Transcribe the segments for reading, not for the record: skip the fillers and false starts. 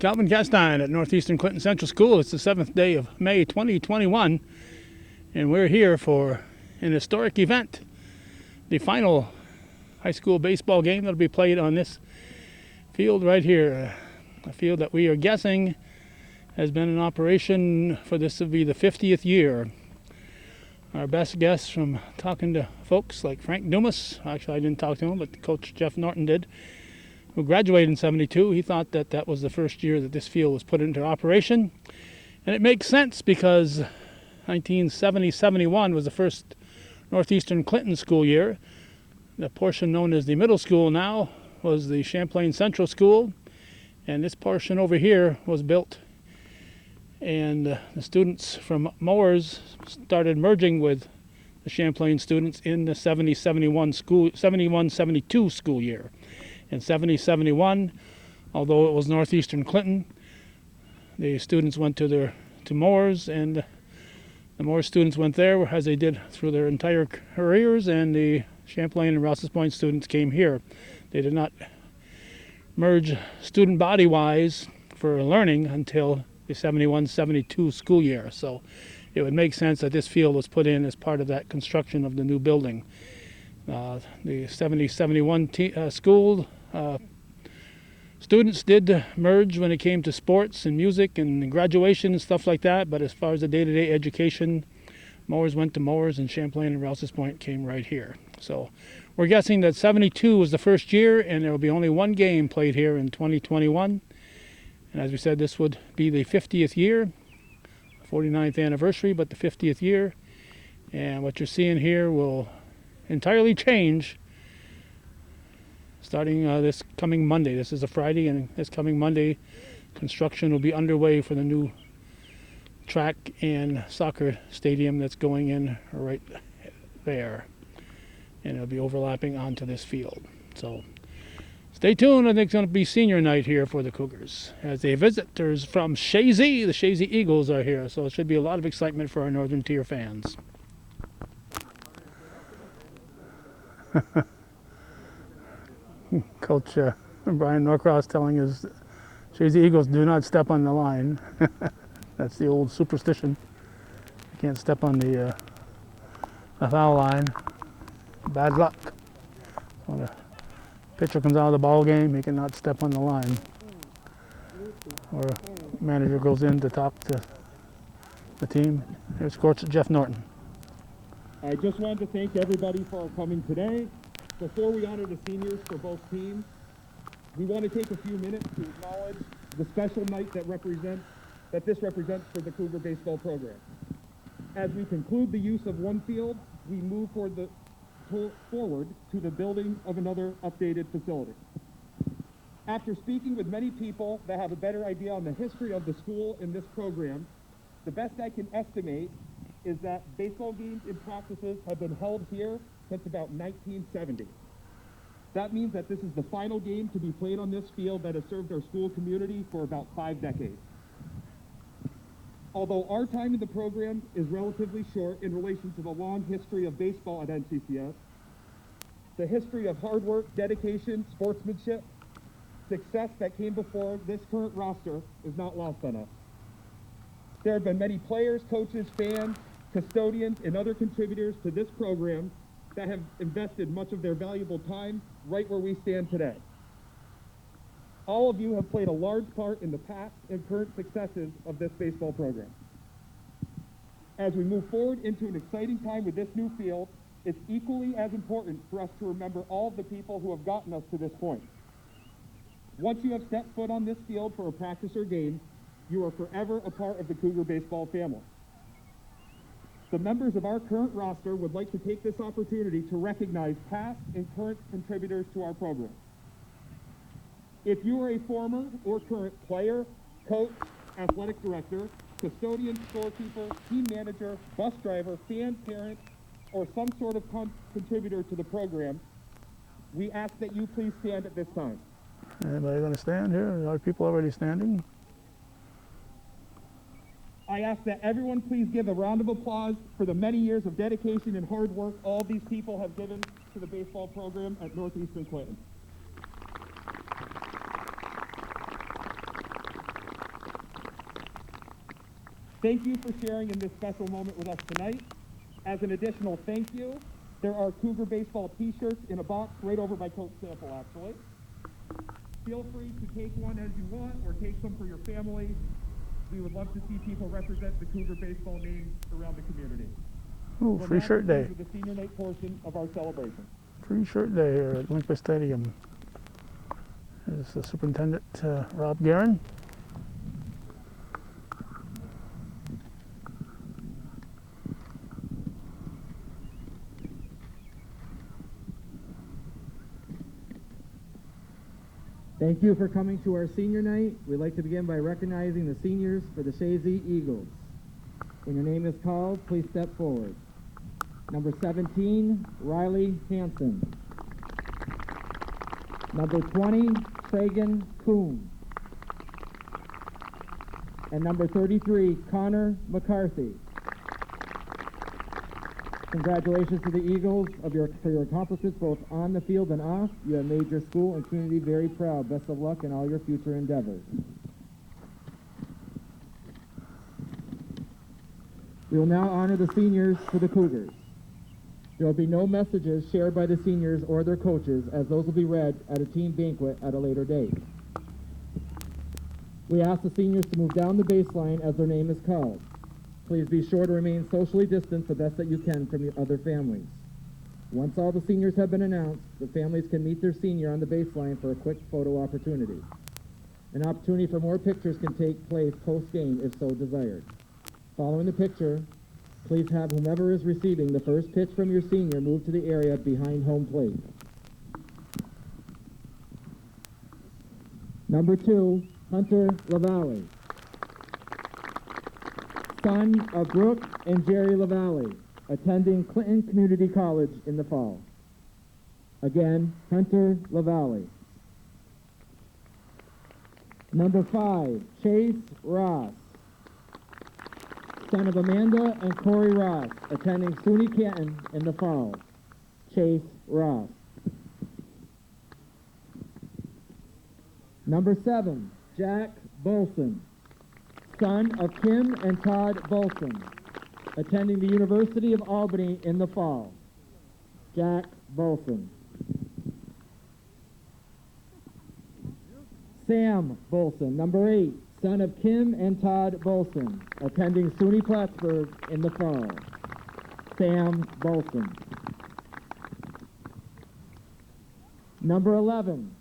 Calvin Castine at Northeastern Clinton Central School. It's the 7th day of May 2021, and we're here for an historic event, the final high school baseball game that'll be played on this field right here, a field that we are guessing has been in operation for this will be the 50th year. Our best guess from talking to folks like Frank Dumas, actually I didn't talk to him, but Coach Jeff Norton did, who graduated in '72. He thought that that was the first year that this field was put into operation. And it makes sense because 1970-71 was the first Northeastern Clinton school year. The portion known as the middle school now was the Champlain Central School. And this portion over here was built. And the students from Mowers started merging with the Champlain students in the 71-72 school year. In 70-71, although it was Northeastern Clinton, the students went to Mowers, and the Mowers students went there as they did through their entire careers, and the Champlain and Rouse's Point students came here. They did not merge student body-wise for learning until the 71-72 school year. So it would make sense that this field was put in as part of that construction of the new building. The 70-71 school students did merge when it came to sports and music and graduation and stuff like that, but as far as the day-to-day education, Mowers went to Mowers and Champlain and Rouse's Point came right here. So we're guessing that 72 was the first year, and there will be only one game played here in 2021. And as we said, this would be the 50th year, 49th anniversary, but the 50th year. And what you're seeing here will entirely change starting this coming Monday. This is a Friday, and this coming Monday, construction will be underway for the new track and soccer stadium that's going in right there. And it'll be overlapping onto this field. So stay tuned. I think it's going to be senior night here for the Cougars as the visitors from Chazy, the Chazy Eagles, are here. So it should be a lot of excitement for our Northern Tier fans. Coach Brian Norcross telling his Chazy Eagles do not step on the line. That's the old superstition. You can't step on the foul line. Bad luck. When a pitcher comes out of the ball game, he cannot step on the line. Or manager goes in to talk to the team. Here's Coach Jeff Norton. I just wanted to thank everybody for coming today. Before we honor the seniors for both teams, we want to take a few minutes to acknowledge the special night that this represents for the Cougar baseball program. As we conclude the use of one field, we move forward to the building of another updated facility. After speaking with many people that have a better idea on the history of the school and this program, the best I can estimate is that baseball games and practices have been held here since about 1970. That means that this is the final game to be played on this field that has served our school community for about 5 decades. Although our time in the program is relatively short in relation to the long history of baseball at NCCS, the history of hard work, dedication, sportsmanship, success that came before this current roster is not lost on us. There have been many players, coaches, fans, custodians, and other contributors to this program that have invested much of their valuable time right where we stand today. All of you have played a large part in the past and current successes of this baseball program. As we move forward into an exciting time with this new field, it's equally as important for us to remember all of the people who have gotten us to this point. Once you have stepped foot on this field for a practice or game, you are forever a part of the Cougar baseball family. The members of our current roster would like to take this opportunity to recognize past and current contributors to our program. If you are a former or current player, coach, athletic director, custodian, scorekeeper, team manager, bus driver, fan, parent, or some sort of contributor to the program, we ask that you please stand at this time. Anybody going to stand here? Are people already standing? I ask that everyone please give a round of applause for the many years of dedication and hard work all these people have given to the baseball program at Northeastern Clinton. Thank you for sharing in this special moment with us tonight. As an additional thank you, there are Cougar baseball t-shirts in a box right over by Coach Sample, actually. Feel free to take one as you want or take some for your family. We would love to see people represent the Cougar baseball names around the community. Ooh, free shirt day. The senior night portion of our celebration. Free shirt day here at Olympia Stadium. There's the Superintendent, Rob Guerin. Thank you for coming to our senior night. We'd like to begin by recognizing the seniors for the Chazy Eagles. When your name is called, please step forward. Number 17, Riley Hansen. Number 20, Tragan Kuhn. And number 33, Connor McCarthy. Congratulations to the Eagles for your accomplishments both on the field and off. You have made your school and community very proud. Best of luck in all your future endeavors. We will now honor the seniors for the Cougars. There will be no messages shared by the seniors or their coaches, as those will be read at a team banquet at a later date. We ask the seniors to move down the baseline as their name is called. Please be sure to remain socially distanced the best that you can from your other families. Once all the seniors have been announced, the families can meet their senior on the baseline for a quick photo opportunity. An opportunity for more pictures can take place post-game if so desired. Following the picture, please have whomever is receiving the first pitch from your senior move to the area behind home plate. Number 2, Hunter LaValle. Son of Brooke and Jerry LaValle, attending Clinton Community College in the fall. Again, Hunter LaValle. Number 5, Chase Ross. Son of Amanda and Corey Ross, attending SUNY Canton in the fall. Chase Ross. Number 7, Jack Bolson. Son of Kim and Todd Bolson, attending the University of Albany in the fall. Jack Bolson. Sam Bolson, number 8, son of Kim and Todd Bolson, attending SUNY Plattsburgh in the fall. Sam Bolson. Number 11,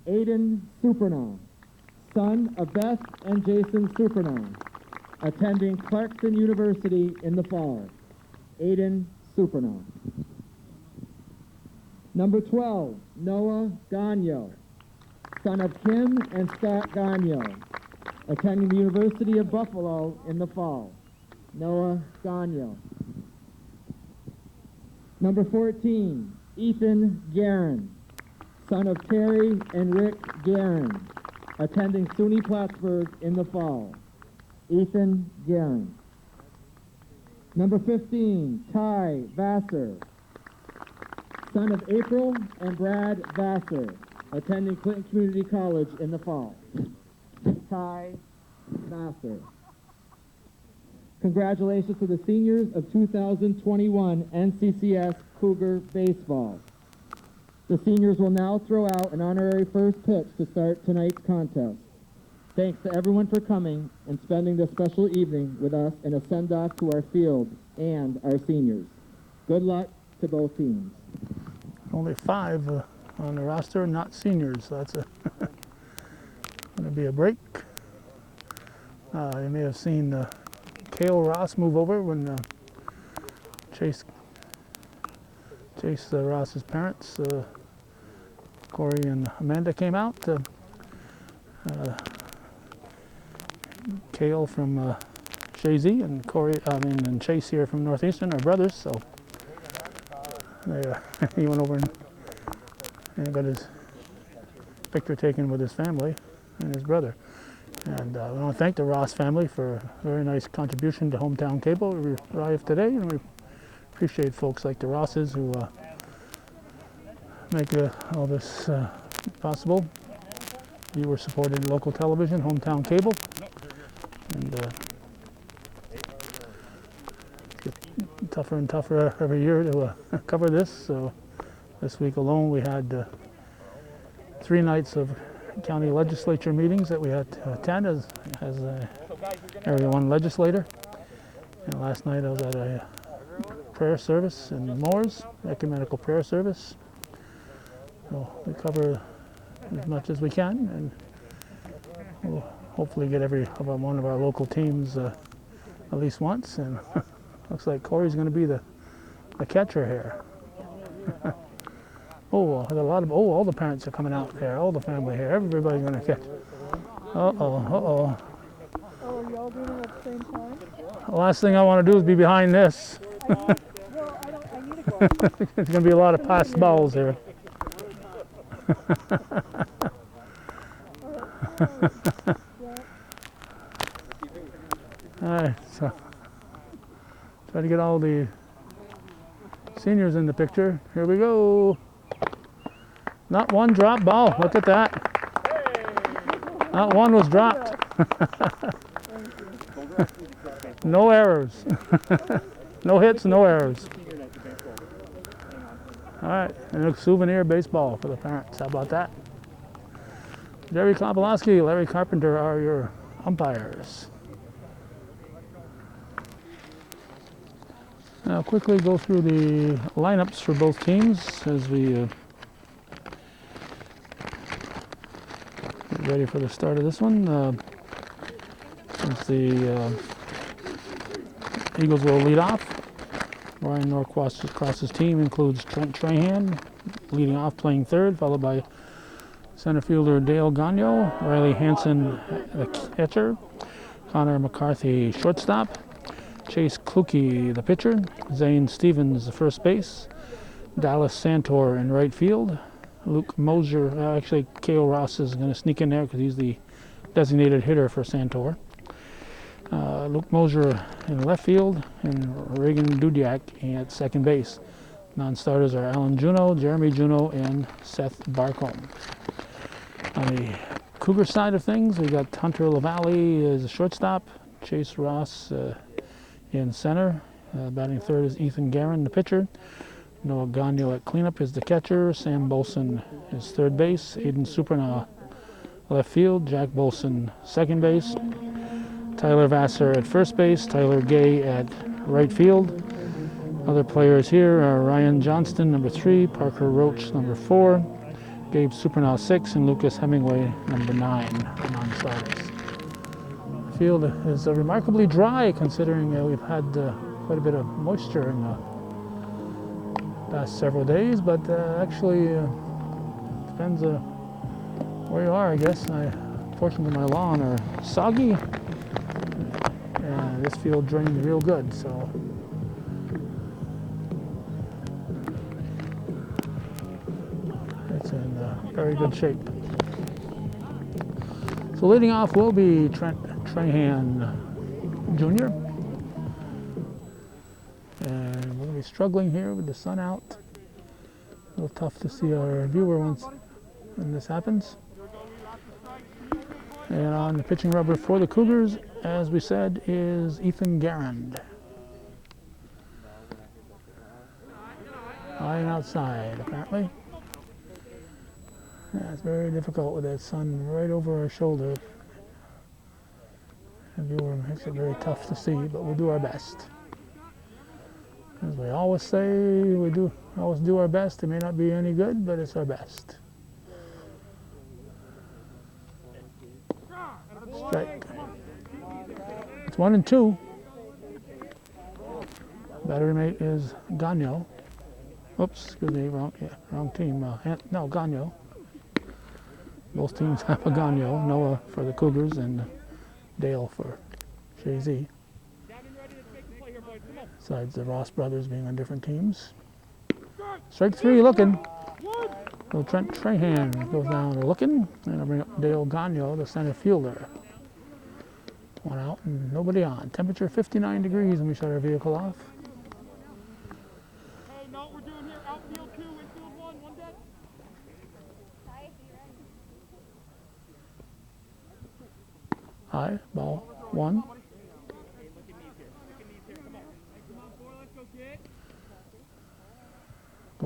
Aiden Supernaw, son of Beth and Jason Supernaw, attending Clarkson University in the fall. Aiden Supernaw. Number 12, Noah Gagno, son of Kim and Scott Gagno, attending the University of Buffalo in the fall. Noah Gagno. Number 14, Ethan Guerin, son of Terry and Rick Guerin, attending SUNY Plattsburgh in the fall. Ethan Guerin. Number 15, Ty Vassar, son of April and Brad Vassar, attending Clinton Community College in the fall. Ty Vassar. Congratulations to the seniors of 2021 NCCS Cougar Baseball. The seniors will now throw out an honorary first pitch to start tonight's contest. Thanks to everyone for coming and spending this special evening with us and a send-off to our field and our seniors. Good luck to both teams. Only 5 on the roster, not seniors. So that's going to be a break. You may have seen Cale Ross move over when Chase Ross's parents, Corey and Amanda, came out. Cale from Chazy and Chase here from Northeastern are brothers, so he went over and got his picture taken with his family and his brother. And I want to thank the Ross family for a very nice contribution to Hometown Cable. We arrived today, and we appreciate folks like the Rosses who make all this possible. Viewer-supported local television, Hometown Cable. And tougher and tougher every year to cover this. So this week alone we had 3 nights of county legislature meetings that we had to attend as Area 1 legislator. And last night I was at a prayer service in Moores, ecumenical prayer service. So we cover as much as we can, and we'll hopefully get every one of our local teams at least once. And looks like Corey's going to be the catcher here. Oh, a lot of all the parents are coming out there, all the family here. Everybody's going to catch. Uh-oh. Oh, are you all doing it at the same time? The last thing I want to do is be behind this. I need to go. There's going to be a lot of passed balls here. All right, so try to get all the seniors in the picture. Here we go. Not one drop ball. Look at that. Not one was dropped. No errors. No hits, no errors. All right, and a souvenir baseball for the parents. How about that? Jerry Klopolowski, Larry Carpenter are your umpires. Now quickly go through the lineups for both teams as we get ready for the start of this one. Since the Eagles will lead off, Brian Norcross's team includes Trent Trahan leading off, playing third, followed by center fielder Dale Gagno, Riley Hansen the catcher, Connor McCarthy shortstop, Chase Kluke the pitcher, Zane Stevens the first base, Dallas Santor in right field, Luke Mosier, actually K.O. Ross is going to sneak in there because he's the designated hitter for Santor. Luke Mosier in left field, and Reagan Dudiak at second base. Non-starters are Alan Juneau, Jeremy Juneau, and Seth Barcombe. On the Cougar side of things, we got Hunter LaValle as a shortstop, Chase Ross in center. Batting third is Ethan Guerin, the pitcher. Noah Gagno at cleanup is the catcher. Sam Bolson is third base. Aiden Supernaw left field. Jack Bolson second base. Tyler Vassar at first base. Tyler Gay at right field. Other players here are Ryan Johnston, number 3. Parker Roach, number 4. Gabe Supernaw, 6. And Lucas Hemingway, number 9. Non-starters. The field is remarkably dry considering we've had quite a bit of moisture in the past several days, but actually depends where you are, I guess. Fortunately, my lawn are soggy, and this field drained real good, so it's in very good shape. So leading off will be Trent Trahan Jr. And we're going to be struggling here with the sun out. A little tough to see our viewer when this happens. And on the pitching rubber for the Cougars, as we said, is Ethan Guerin. Lying outside, apparently. Yeah, it's very difficult with that sun right over our shoulder. The viewer makes it very tough to see, but we'll do our best. As we always say, we always do our best. It may not be any good, but it's our best. Strike. It's 1-2. Battery mate is Gagno. Oops, excuse me, wrong team. No, Gagno. Both teams have a Gagno. Noah for the Cougars and Dale for Chazy. Besides the Ross brothers being on different teams. Strike 3 looking. So Trent Trahan goes down looking. And I'll bring up Dale Gagno, the center fielder. One out and nobody on. Temperature 59 degrees when we shut our vehicle off. Hey, know what we're doing here? Outfield 2, infield 1, 1 dead. High, ball 1. Hey, look at knees here. Look at knees here. Come on. Hey, come on, boy. Let's go get.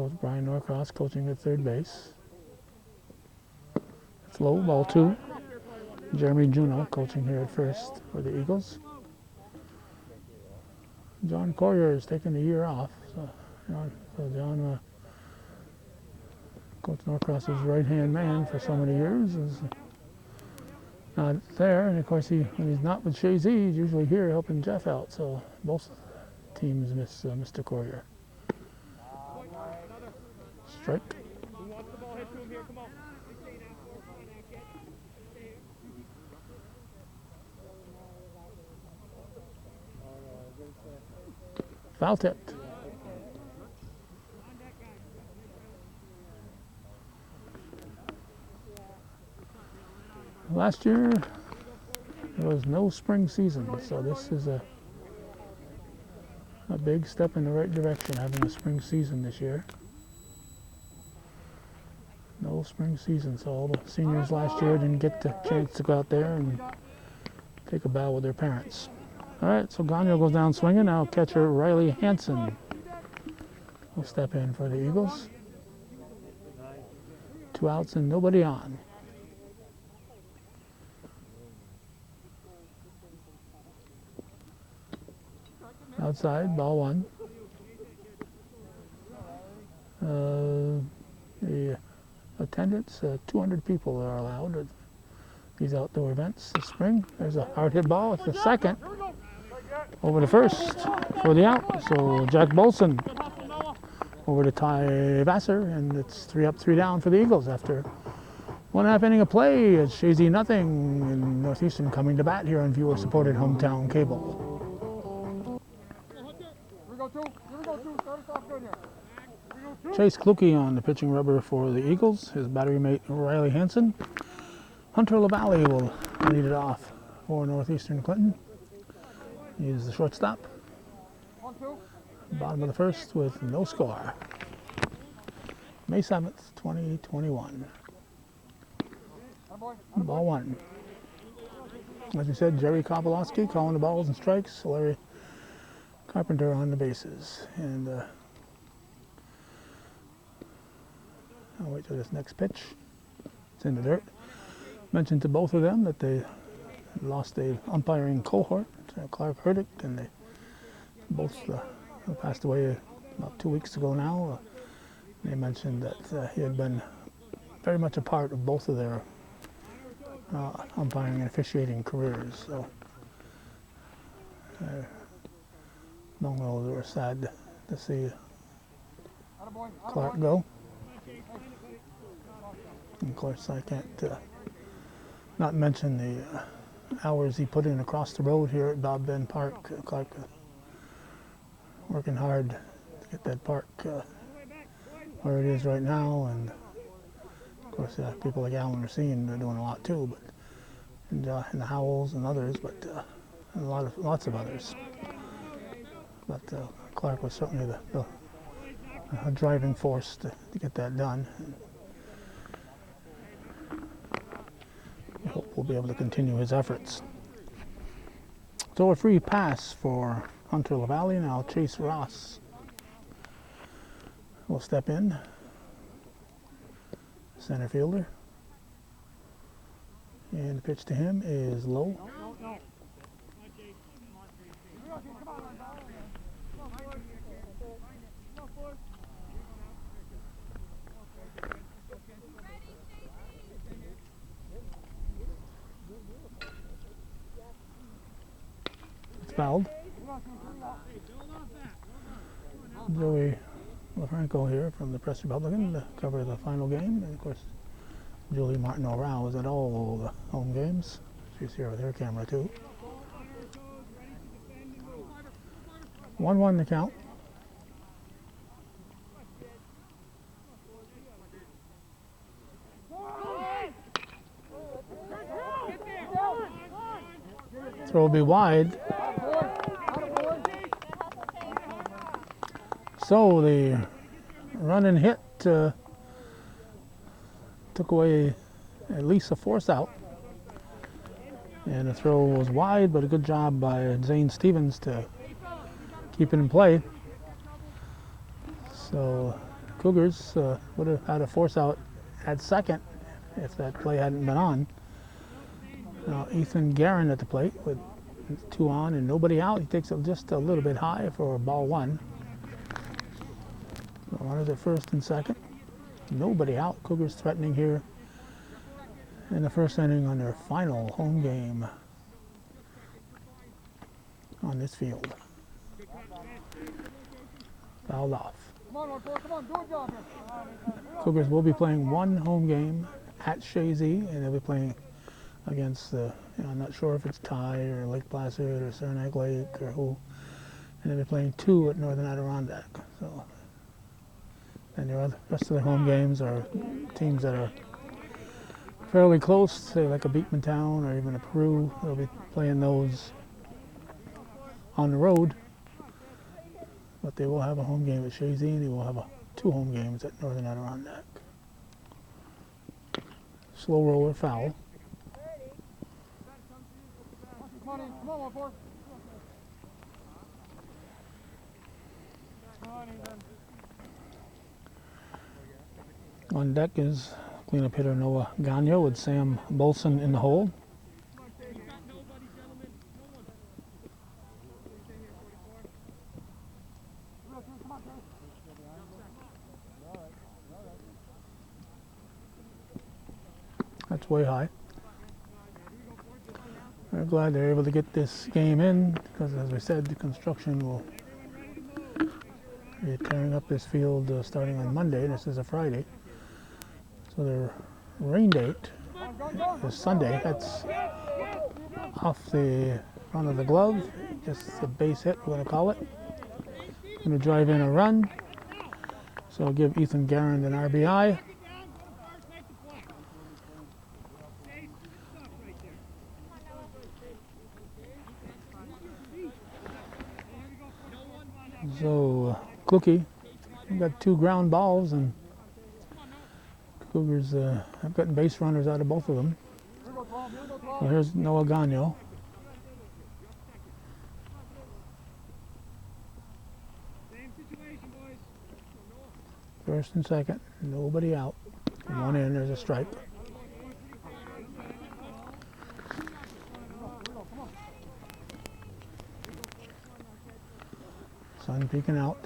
Coach Brian Norcross coaching at third base. It's low, ball 2. Jeremy Juno coaching here at first for the Eagles. John Courier is taking a year off. So John, Coach Norcross's right-hand man for so many years, is not there. And of course, when he's not with Chazy, he's usually here helping Jeff out. So both teams miss Mr. Courier. Strike. Foul tipped. Last year, there was no spring season, so this is a big step in the right direction, having a spring season this year. No spring season, so all the seniors last year didn't get the chance to go out there and take a bow with their parents. All right, so Gagnon goes down swinging. Now catcher Riley Hansen will step in for the Eagles. 2 outs and nobody on. Outside, ball 1. The attendance, 200 people are allowed at these outdoor events this spring. There's a hard hit ball. It's the second. Over to first for the out. So Jack Bolson over to Ty Vassar, and it's 3 up, 3 down for the Eagles after 1.5 inning of play. It's Chazy nothing, and Northeastern coming to bat here on viewer-supported hometown cable. Chase Kluke on the pitching rubber for the Eagles. His battery mate Riley Hansen. Hunter LaValle will lead it off for Northeastern Clinton. He's the shortstop. Bottom of the first with no score. May 7th, 2021. Ball 1. As we said, Jerry Kopolowski calling the balls and strikes. Larry Carpenter on the bases. And I'll wait till this next pitch. It's in the dirt. Mentioned to both of them that they lost a umpiring cohort, Clark Hurdick, and they both passed away about 2 weeks ago now. They mentioned that he had been very much a part of both of their umpiring and officiating careers. So long ago they were sad to see Clark go. And of course, I can't not mention the hours he put in across the road here at Bob Ben Park. Clark working hard to get that park where it is right now, and of course people like Alan Racine are doing a lot too, but and the Howells and others, but and lots of others. But Clark was certainly the driving force to get that done. I hope we'll be able to continue his efforts. So a free pass for Hunter LaValle. Now Chase Ross will step in. Center fielder. And the pitch to him is low. It's fouled. Joey LaFranco here from the Press Republican to cover the final game. And of course, Julie Martin-O'Row is at all the home games. She's here with her camera too. 1-1 the count. Throw will be wide. So the run and hit took away at least a force out. And the throw was wide, but a good job by Zane Stevens to keep it in play. So Cougars would have had a force out at second if that play hadn't been on. Now Ethan Guerin at the plate with 2 on and nobody out. He takes it just a little bit high for ball 1. So runners at first and second. Nobody out. Cougars threatening here in the first inning on their final home game on this field. Fouled off. Cougars will be playing 1 home game at Chazy, and they'll be playing against I'm not sure if it's Ty or Lake Placid or Saranac Lake or who, and they'll be playing 2 at Northern Adirondack. So, and the rest of the home games are teams that are fairly close, say like a Beekmantown or even a Peru. They'll be playing those on the road, but they will have a home game at Chazy, and they will have 2 home games at Northern Adirondack. Slow roller foul. On deck is cleanup hitter Noah Gagno with Sam Bolson in the hole. That's way high. We're glad they're able to get this game in because, as we said, the construction will be tearing up this field starting on Monday. This is a Friday. So their rain date is Sunday. That's off the front of the glove. Just a base hit, we're going to call it. Going to drive in a run. So I'll give Ethan Guerin an RBI. So Kluke got 2 ground balls, and Cougars have gotten base runners out of both of them. So here's Noah Gagno. First and second, nobody out. 1 in, there's a strike. Sun peeking out.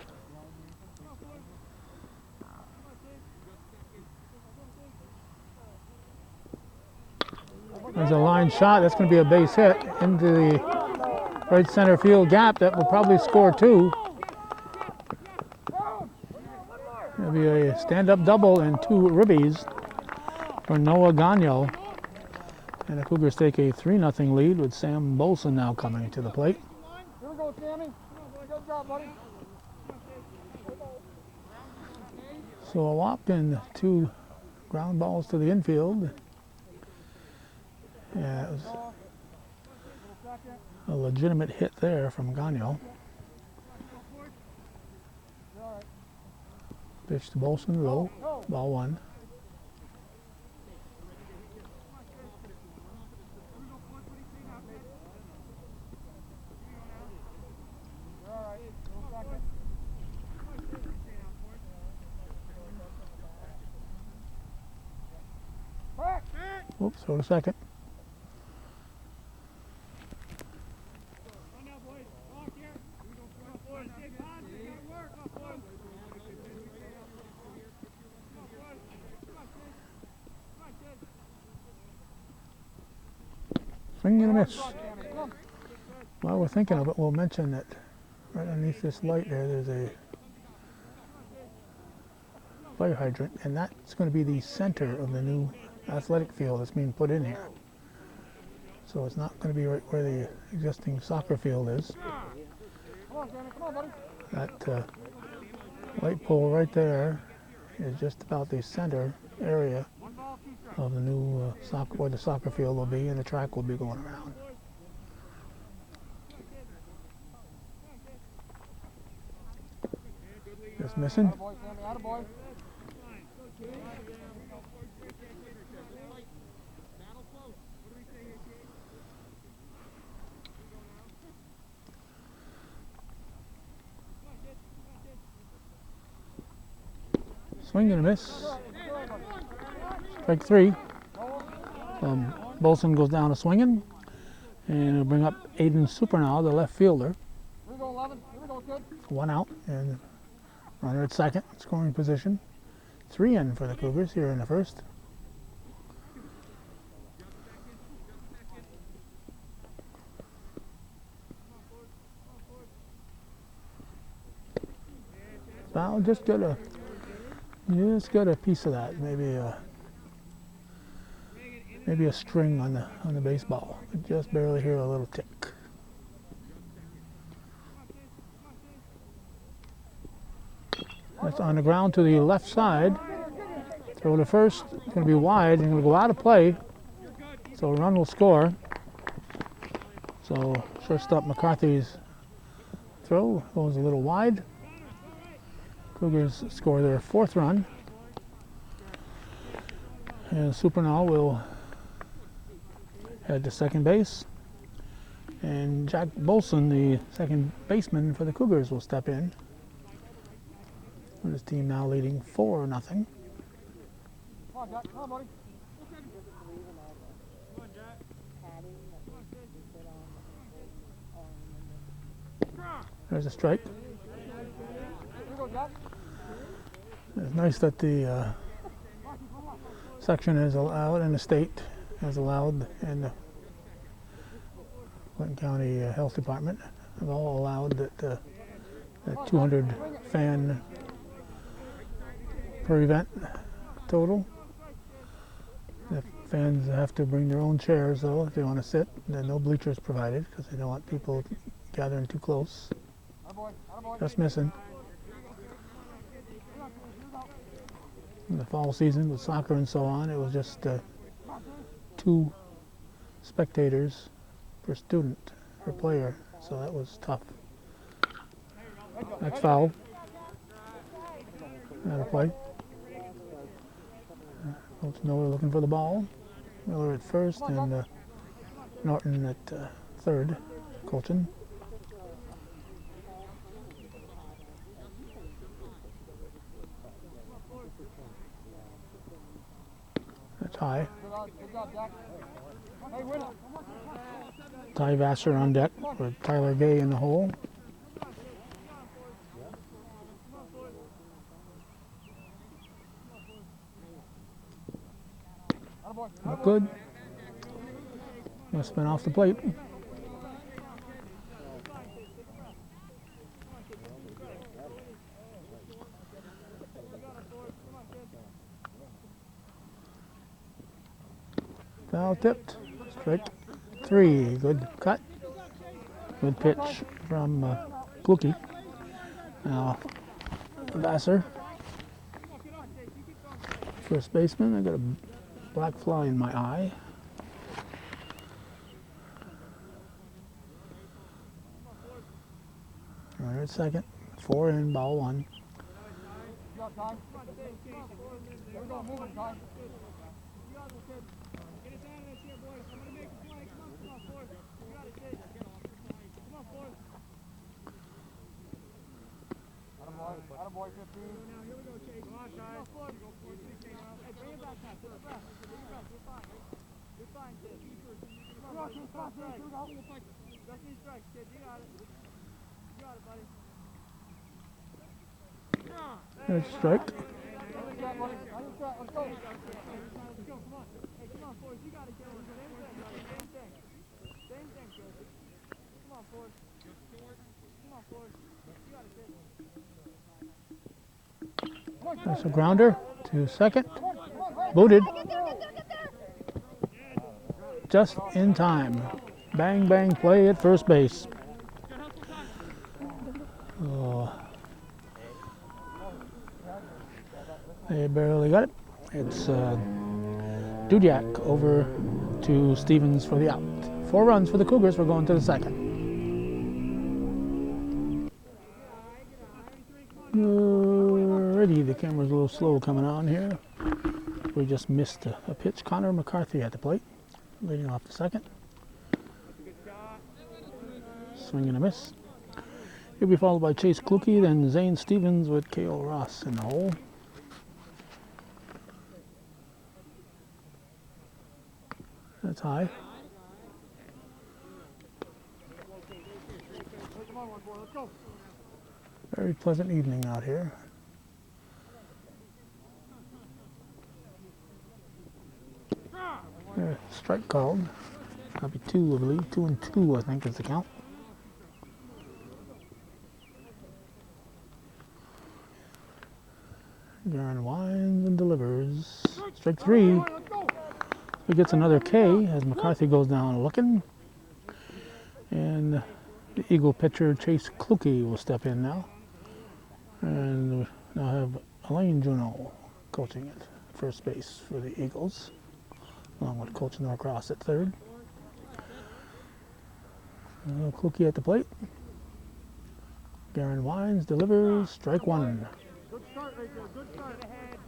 There's a line shot. That's going to be a base hit into the right center field gap. That will probably score 2. It'll be a stand-up double and 2 ribbies for Noah Gagno. And the Cougars take a 3-0 lead with Sam Bolson now coming to the plate. Here we go, Sammy. Good job, buddy. So a walk and 2 ground balls to the infield. Yeah, it was a legitimate hit there from Gagno. Pitch to Bolson, low, ball 1. Oops, throw to second. Swing and a miss. While we're thinking of it, we'll mention that right underneath this light there, there's a fire hydrant, and that's going to be the center of the new athletic field that's being put in here. So it's not going to be right where the existing soccer field is. That light pole right there is just about the center area of the new soccer, where the soccer field will be, and the track will be going around. Just missing. Swing and a miss. Strike three. Bolson goes down to swinging. And it'll bring up Aiden Supernal, the left fielder. One out and runner at second, scoring position. 3 in for the Cougars here in the first. Well, just got a piece of that, maybe a string on the baseball. Just barely hear a little tick. That's on the ground to the left side. Throw to first. It's going to be wide. It's going to go out of play. So a run will score. So shortstop McCarthy's throw goes a little wide. Cougars score their 4th run. And Supernal will head to second base. And Jack Bolson, the second baseman for the Cougars, will step in. His team now leading 4-0. Come on, Jack. Come on, buddy. There's a strike. It's nice that the section is allowed, and the state has allowed, and the Clinton County Health Department have all allowed that the 200 fan per event total. The fans have to bring their own chairs though if they want to sit. Then no bleachers provided because they don't want people gathering too close. Just missing. In the fall season with soccer and so on, it was just 2 spectators per student per player, so that was tough. That's foul. Out of play. Coach Miller looking for the ball. Miller at first and Norton at third. Colton. That's high. Ty Vassar on deck with Tyler Gay in the hole. Not good. Must have been off the plate. Foul tipped. Strike 3. Good cut. Good pitch from Kluke. Now Vassar. First baseman. I got a black fly in my eye. Runner at second. 4 in, ball 1. Attaboy, 15. Now, here we go, Chase. Come on, guys. Hey, bring it back, Pat. Put it back. You're fine. You're fine, kid. Come on, Chase. Come on, Chase. Here we go. That's these strikes, kid. You got it. You got it, buddy. There's a strike. Let's go. Let's go. Come on. Hey, come on, Forrest. You got it, kid. Same thing. Same thing, kid. Come on, Forrest. Come on, Forrest. You got it, kid. That's a grounder to second. Booted. Just in time. Bang, bang play at first base. Oh. They barely got it. It's Dudiak over to Stevens for the out. 4 runs for the Cougars. We're going to the second. Already the camera's a little slow coming on here. We just missed a pitch. Connor McCarthy at the plate, leading off the second. Swing and a miss. He'll be followed by Chase Kluke, then Zane Stevens with K.O. Ross in the hole. That's high. Come on, 1-4, let's go. Very pleasant evening out here. Strike called. That'll be 2, I believe. 2-2, I think, is the count. Garen winds and delivers. Strike 3. He gets another K as McCarthy goes down looking. And the Eagle pitcher, Chase Kluke, will step in now. And we now have Elaine Juneau coaching at first base for the Eagles, along with Coach Norcross at third. Kluke at the plate. Garen winds, delivers, strike 1. Good start right there, good start. Ahead.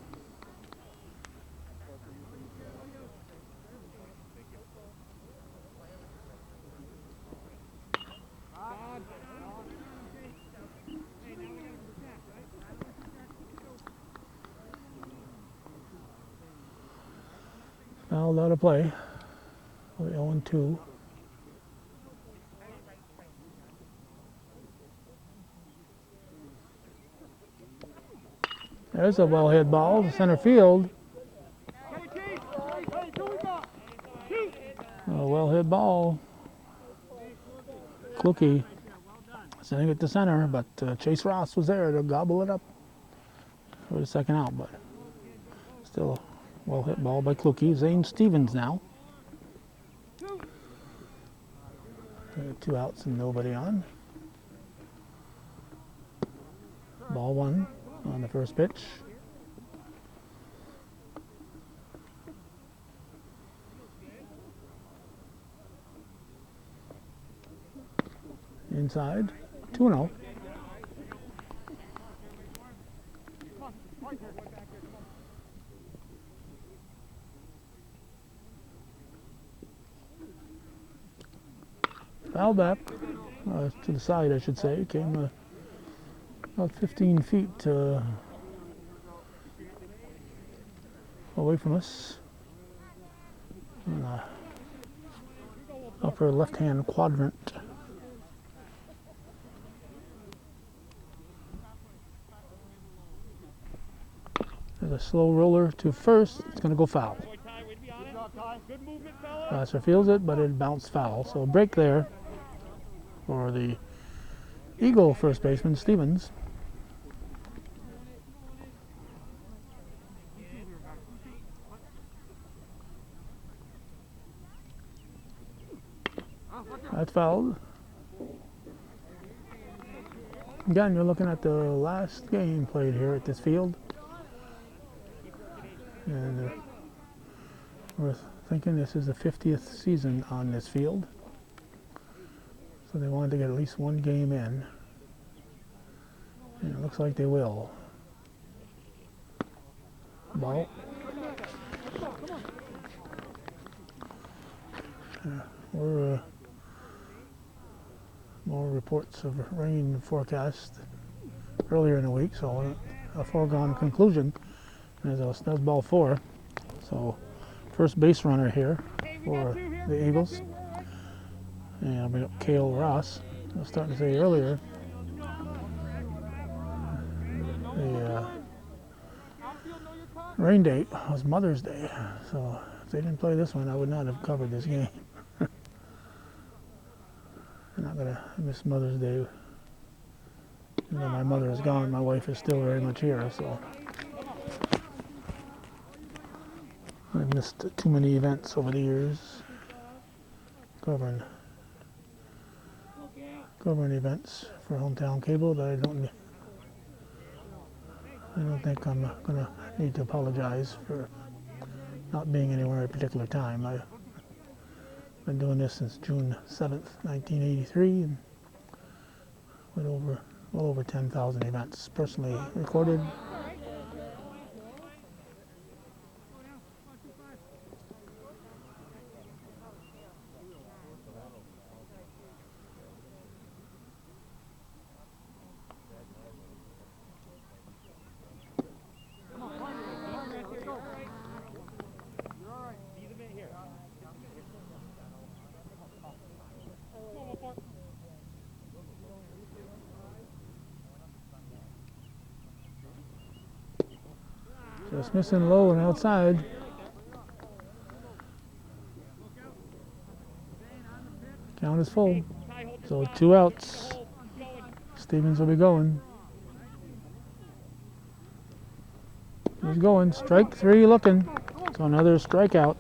Fouled out of play. 0-2. There's a well-hit ball to center field. A well-hit ball. Kluke sending it to center, but Chase Ross was there to gobble it up for the second out, but still a well-hit ball by Kluke. Zane Stevens now. 2 outs and nobody on. Ball 1 on the first pitch. Inside, 2-0. Foul back to the side, I should say. Came about 15 feet away from us. In the upper left-hand quadrant. There's a slow roller to first. It's going to go foul. Lasser fields it, but it bounced foul. So a break there for the Eagle first baseman, Stevens. That's fouled. Again, you're looking at the last game played here at this field. And we're thinking this is the 50th season on this field. So they wanted to get at least one game in. And it looks like they will. Ball. We're more reports of rain forecast earlier in the week, so a foregone conclusion. That's ball 4. So first base runner here for the Eagles. And I'll bring up Cale Ross. I was starting to say earlier, the rain date was Mother's Day. So if they didn't play this one, I would not have covered this game. I'm not going to miss Mother's Day. Even though my mother is gone, my wife is still very much here, so I've missed too many events over the years covering events for hometown cable that I don't think I'm gonna need to apologize for not being anywhere at a particular time. I've been doing this since June 7th, 1983, and well over 10,000 events personally recorded. Just missing low and outside. Count is full. So 2 outs. Stevens will be going. He's going. Strike 3 looking. So another strikeout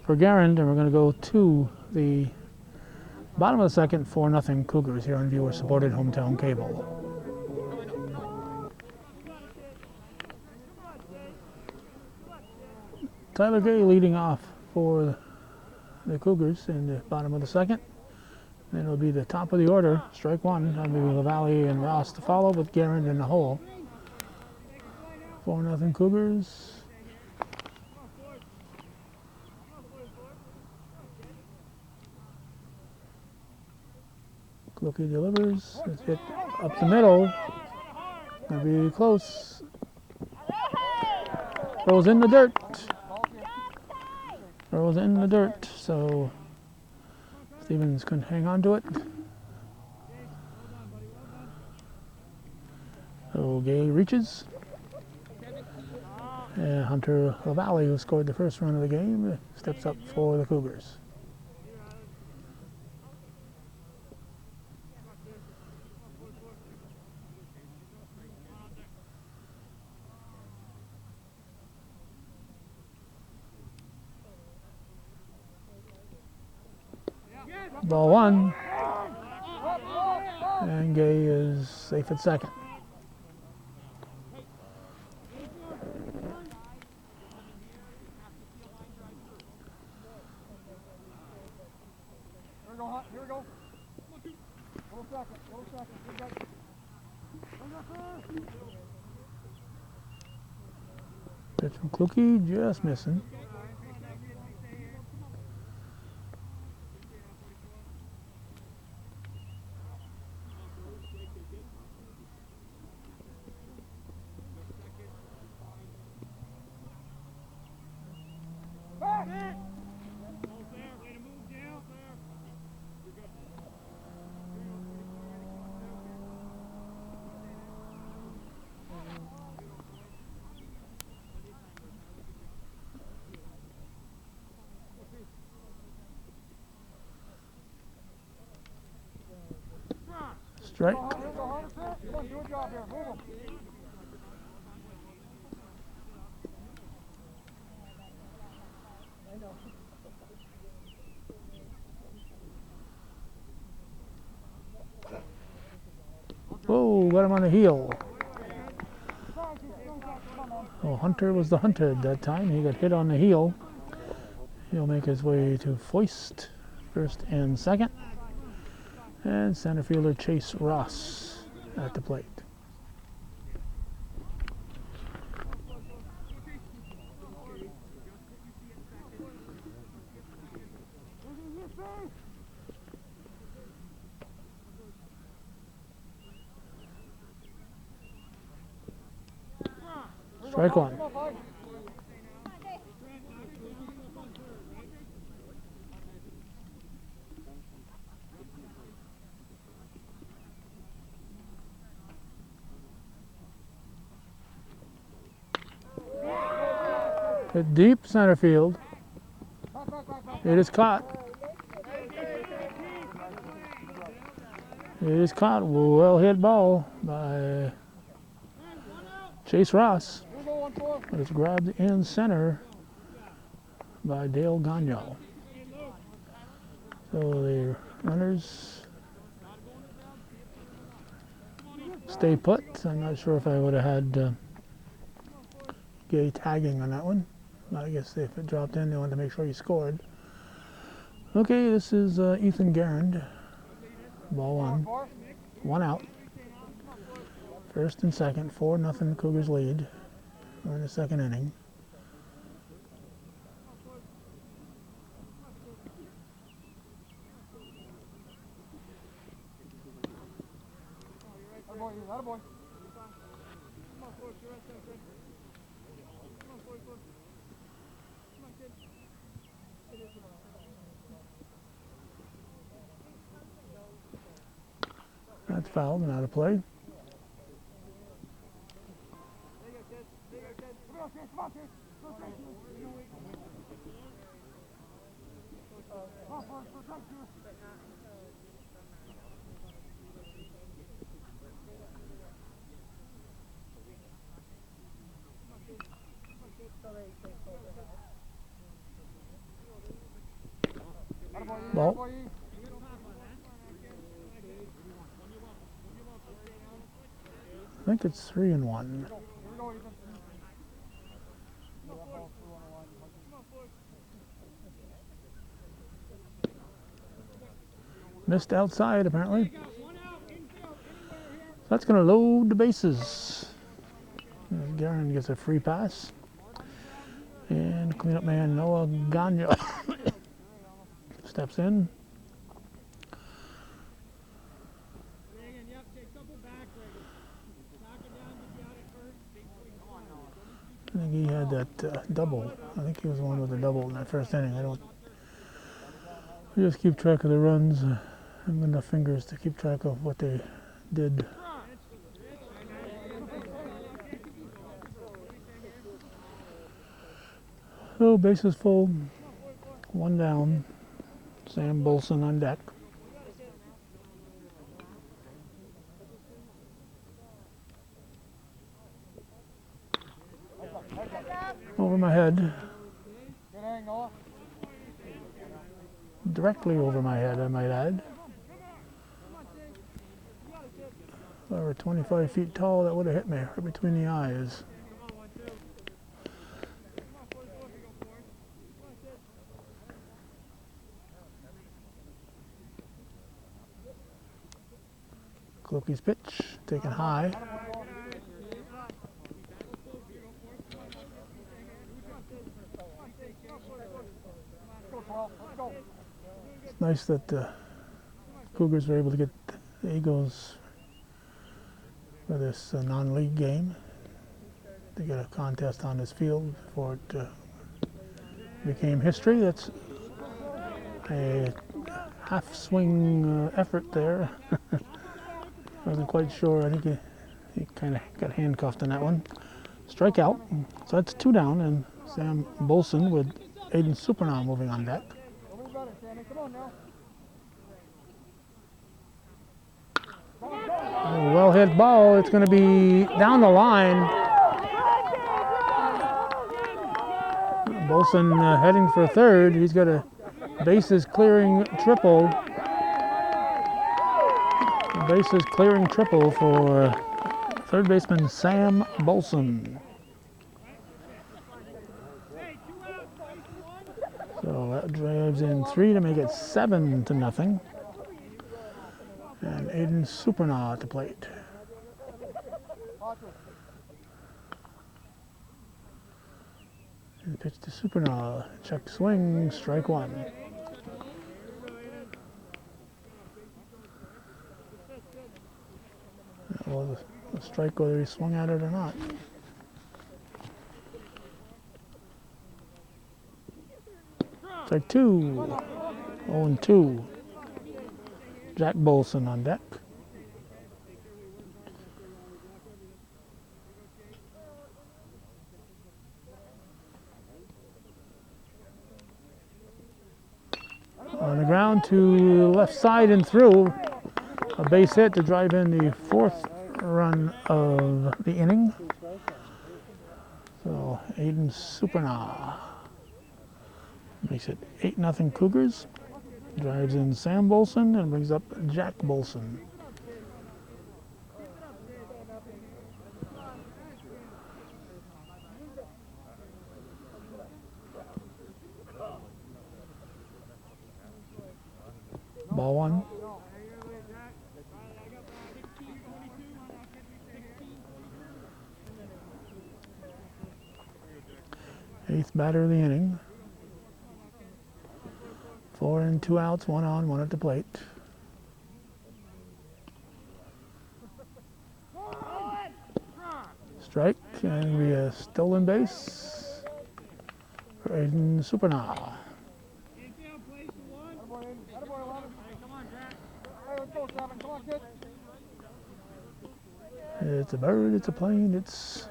for Garand, and we're going to go to the bottom of the second, 4-0 Cougars here on viewer-supported hometown cable. Tyler Gay leading off for the Cougars in the bottom of the second. Then it'll be the top of the order, strike 1. That'll be LaValle and Ross to follow with Garand in the hole. 4-0 Cougars. Kluke delivers. It's hit up the middle. Gonna be close. Throws in the dirt. Throws in the dirt. So Stevens couldn't hang on to it. So Gay reaches. And Hunter LaValle, who scored the first run of the game, steps up for the Cougars. Ball 1. And Gay is safe at second. Here we go. Go second. Pitch from Kluke, just missing. Strike. Come on, do a job here. Move him. Whoa, got him on the heel. Oh, Hunter was the hunted that time. He got hit on the heel. He'll make his way to Foist, first and second. And center fielder Chase Ross at the plate. Strike 1. Hit deep center field. It is caught. It is caught. Well hit ball by Chase Ross. But it's grabbed in center by Dale Gagnon. So the runners stay put. I'm not sure if I would have had Gay tagging on that one. But I guess if it dropped in, they wanted to make sure he scored. Okay, this is Ethan Garand. Ball 1. 1 out. First and second, 4-0 Cougars lead. We're in the second inning. That's fouled and out of play. Ball. I think it's 3-1. Missed outside apparently. So that's going to load the bases. Garen gets a free pass. And cleanup man Noah Ganya steps in. I think he had that double. I think he was the one with the double in that first inning. I just keep track of the runs. I have enough fingers to keep track of what they did. So bases full, 1 down. Sam Bolson on deck. Over my head. Directly over my head, I might add. If I were 25 feet tall, that would have hit me right between the eyes. Cloakey's pitch, taken high. It's nice that the Cougars were able to get the Eagles for this non-league game. To get a contest on this field before it became history. That's a half-swing effort there. I wasn't quite sure. I think he kind of got handcuffed in that one. Strikeout. So that's 2 down, and Sam Bolson with Aiden Supernaw moving on deck. A well-hit ball. It's going to be down the line. Bolson heading for third. He's got a bases clearing triple. Bases clearing triple for third baseman Sam Bolson. So that drives in 3 to make it 7-0. And Aiden Supernaw at the plate. And pitch to Supernaw. Check swing, strike 1. Well, the strike whether he swung at it or not. Strike 2. 0-2. Jack Bolson on deck. On the ground to left side and through. A base hit to drive in the 4th run of the inning. So Aiden Supernaw makes it 8-0 Cougars. Drives in Sam Bolson and brings up Jack Bolson. Ball 1. Eighth batter of the inning. 4 and 2 outs, 1 on, 1 at the plate. Strike, and we a stolen base for Aiden Supernaw. It's a bird, it's a plane, it's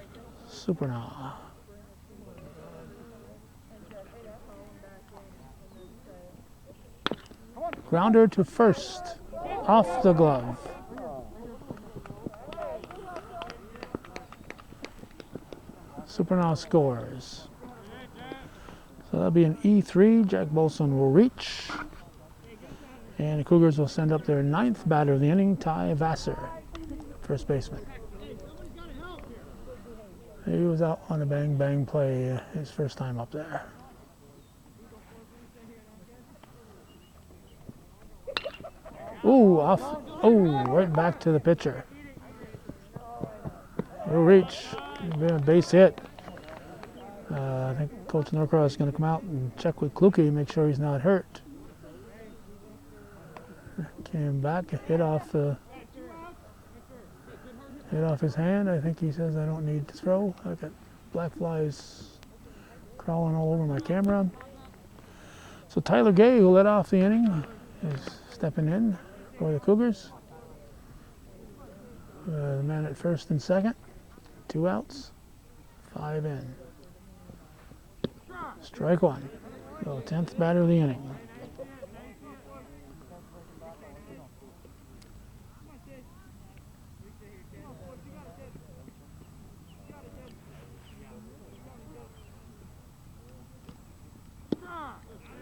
Supernaw. Grounder to first, off the glove. Supernaw scores. So that'll be an E3. Jack Bolson will reach. And the Cougars will send up their 9th batter of the inning, Ty Vassar, first baseman. He was out on a bang-bang play his first time up there. Ooh, off. Oh, right back to the pitcher. No reach. Been a base hit. I think Coach Norcross is going to come out and check with Kluke, make sure he's not hurt. Came back, hit off his hand. I think he says I don't need to throw. I've got black flies crawling all over my camera. So Tyler Gay, who led off the inning, is stepping in for the Cougars. The man at first and second. 2 outs. 5 in. Strike 1. So 10th batter of the inning.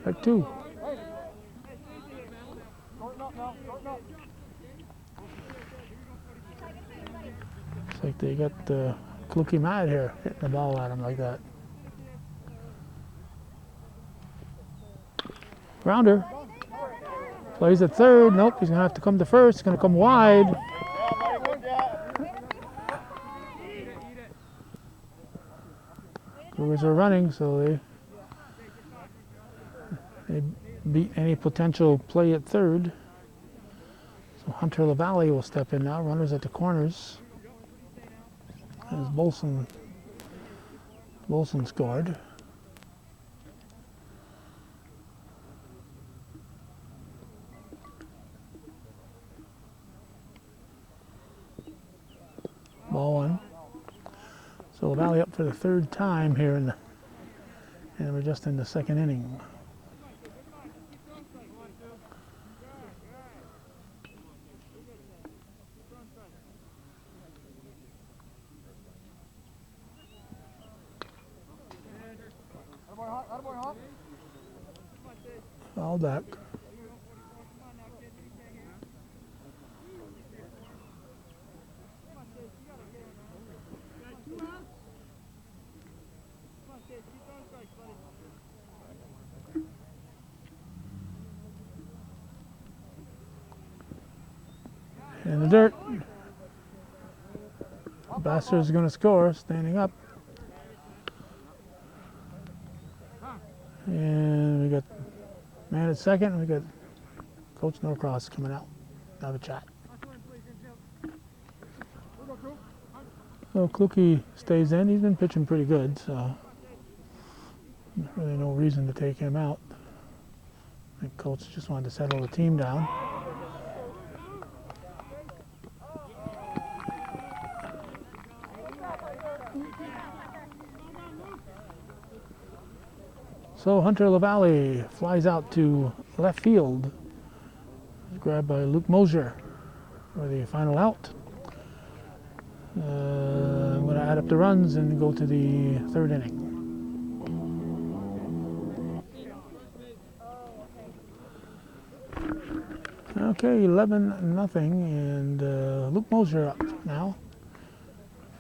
Strike 2. Looks like they got Kluke mad here, hitting the ball at him like that. Grounder. Plays at third. Nope, he's going to have to come to first. He's going to come wide. Cougars are running, so they beat any potential play at third. So Hunter LaValle will step in now. Runners at the corners. As Bolson scored. Ball 1. So LaValle up for the 3rd time here and we're just in the 2nd inning. Foul back. In the dirt. Vassar is going to score, standing up. And we got man at second, and we got Coach Norcross coming out. Have a chat. So Kluke stays in. He's been pitching pretty good, so really no reason to take him out. I think Coach just wanted to settle the team down. So Hunter LaValle flies out to left field. Grabbed by Luke Mosier for the final out. I'm going to add up the runs and go to the 3rd inning. Okay, 11-0, and Luke Mosier up now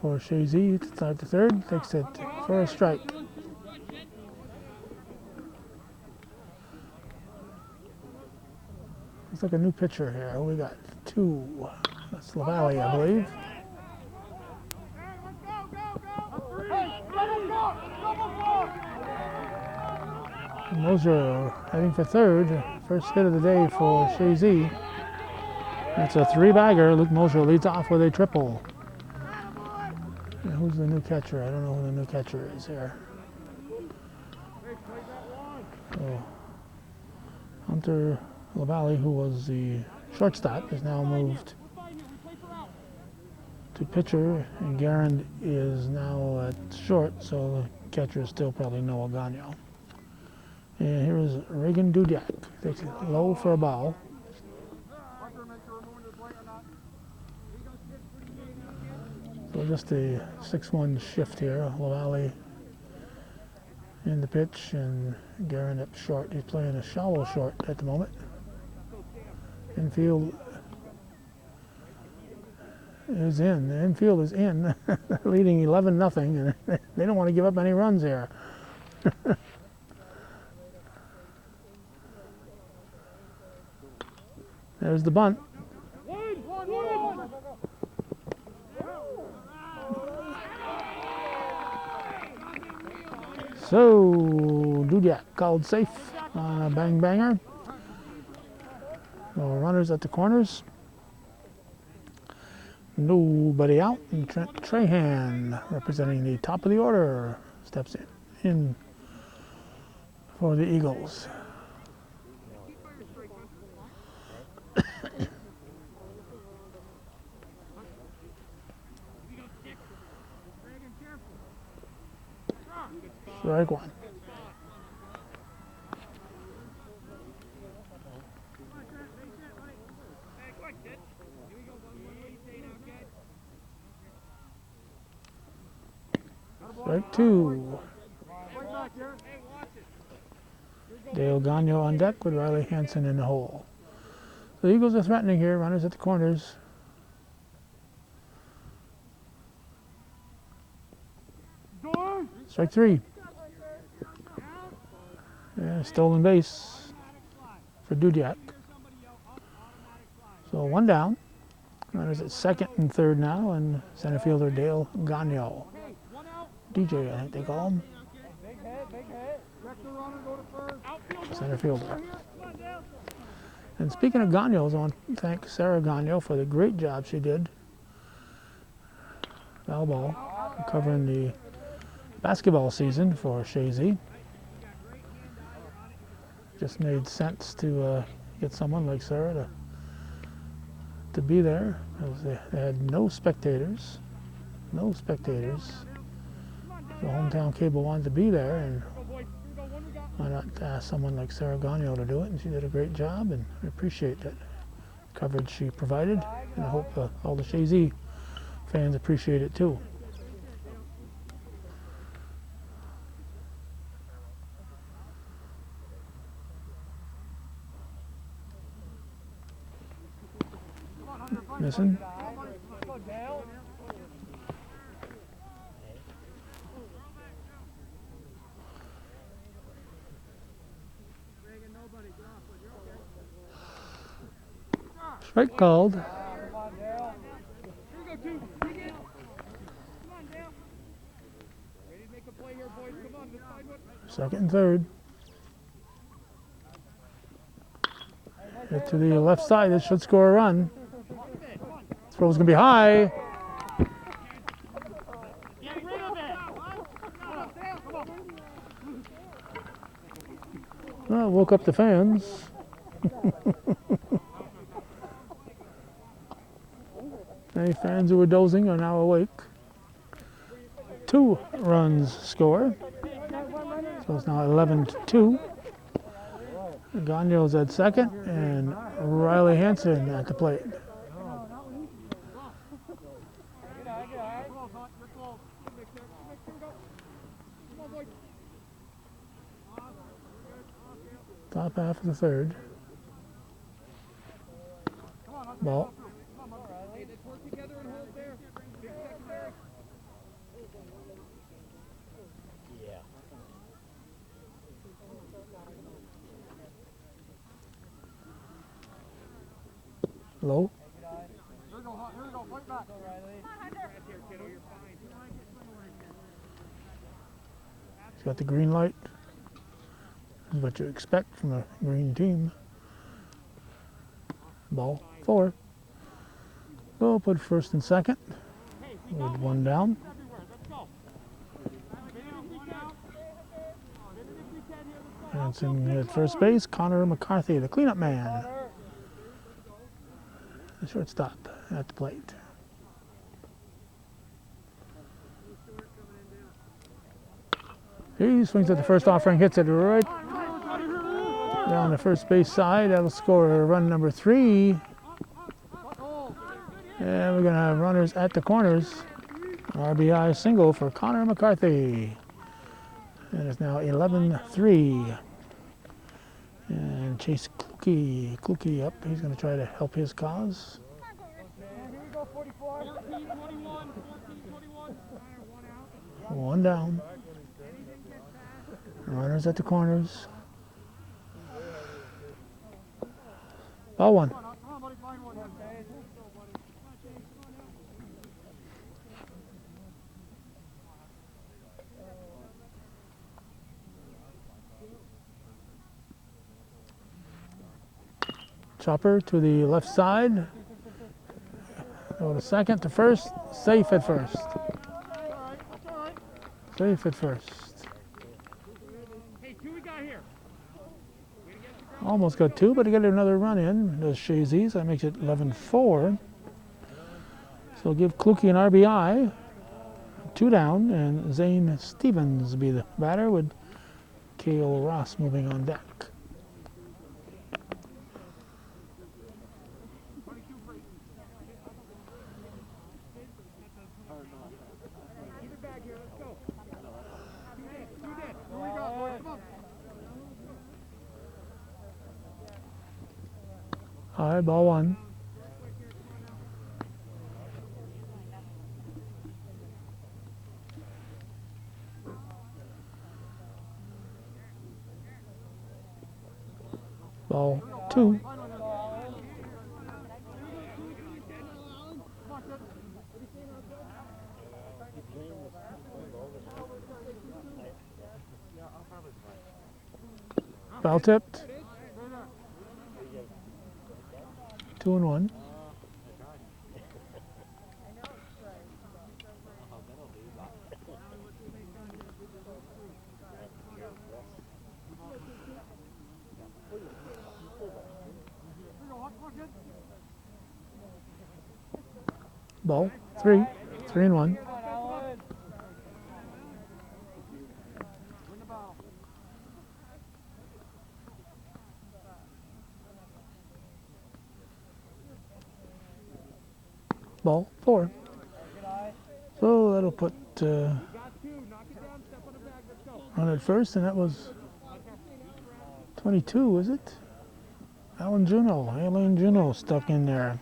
for Chazy to start the 3rd. Takes it for a strike. Looks like a new pitcher here. We got 2. That's LaValle, I believe. Mosier heading for 3rd. First hit of the day for Chazy. That's a 3-bagger. Luke Mosier leads off with a triple. And who's the new catcher? I don't know who the new catcher is here. So, Hunter LaValle, who was the shortstop, is now moved to pitcher, and Garand is now at short, so the catcher is still probably Noah Gagno. And here is Reagan Dudiak. Takes it low for a ball. So just a 6-1 shift here. LaValle in the pitch, and Garand up short. He's playing a shallow short at the moment. Infield is in. The infield is in, leading 11-0, and they don't want to give up any runs here. There's the bunt. So, Dudiak called safe on a bang banger. No runners at the corners. Nobody out. And Trent Trahan, representing the top of the order, steps in for the Eagles. Strike one. Strike two. Dale Gagno on deck with Riley Hansen in the hole. The Eagles are threatening here, runners at the corners. Strike three. Yeah, stolen base for Dudiak. So one down. Runners at second and third now, and center fielder Dale Gagno. DJ, I think they call him. Center fielder. And speaking of Gagnos, I want to thank Sarah Gagno for the great job she did. Foul ball, covering the basketball season for Chazy. Just made sense to get someone like Sarah to be there, as they had no spectators. No spectators. The hometown cable wanted to be there, and why not ask someone like Sarah Gagno to do it? And she did a great job, and I appreciate that coverage she provided, and I hope all the Chazy fans appreciate it too. Missing. Strike called. Second and third. Hit to the left side. This should score a run. Throw's gonna be high. Well, woke up the fans. Any fans who were dozing are now awake. 2 runs score. So it's now 11-2. Gagno's at second, and Riley Hansen at the plate. Top half of the third. Ball. Low. He's got the green light. This is what you expect from a green team. Ball 4. We'll put first and second with 1 down. Hansen at first base. Connor McCarthy, the cleanup man. The shortstop at the plate. He swings at the first offering, hits it right down the first base side. That'll score run number 3. And we're going to have runners at the corners. RBI single for Connor McCarthy. And it's now 11-3. And And Chase Kluke up. He's going to try to help his cause. Here we go, 44. 14, 21. 14, 21. One down. Runners at the corners. Ball one. Come on, buddy, find one. Chopper to the left side. Go to second to first. Safe at first. Safe at first. Hey, two we got here. Almost got two, but he got another run in. Does Chazy, so that makes it 11-4. So give Kluke an RBI. Two down, and Zane Stevens will be the batter with Cale Ross moving on deck. Keep it back here, let's go. Two dead. Here we go, boys, come on. High, ball one. Ball two. Foul tipped. 2-1. Ball 3-1. Ball 4. So that'll put run at first, and that was 22, was it? Allen Juno stuck in there.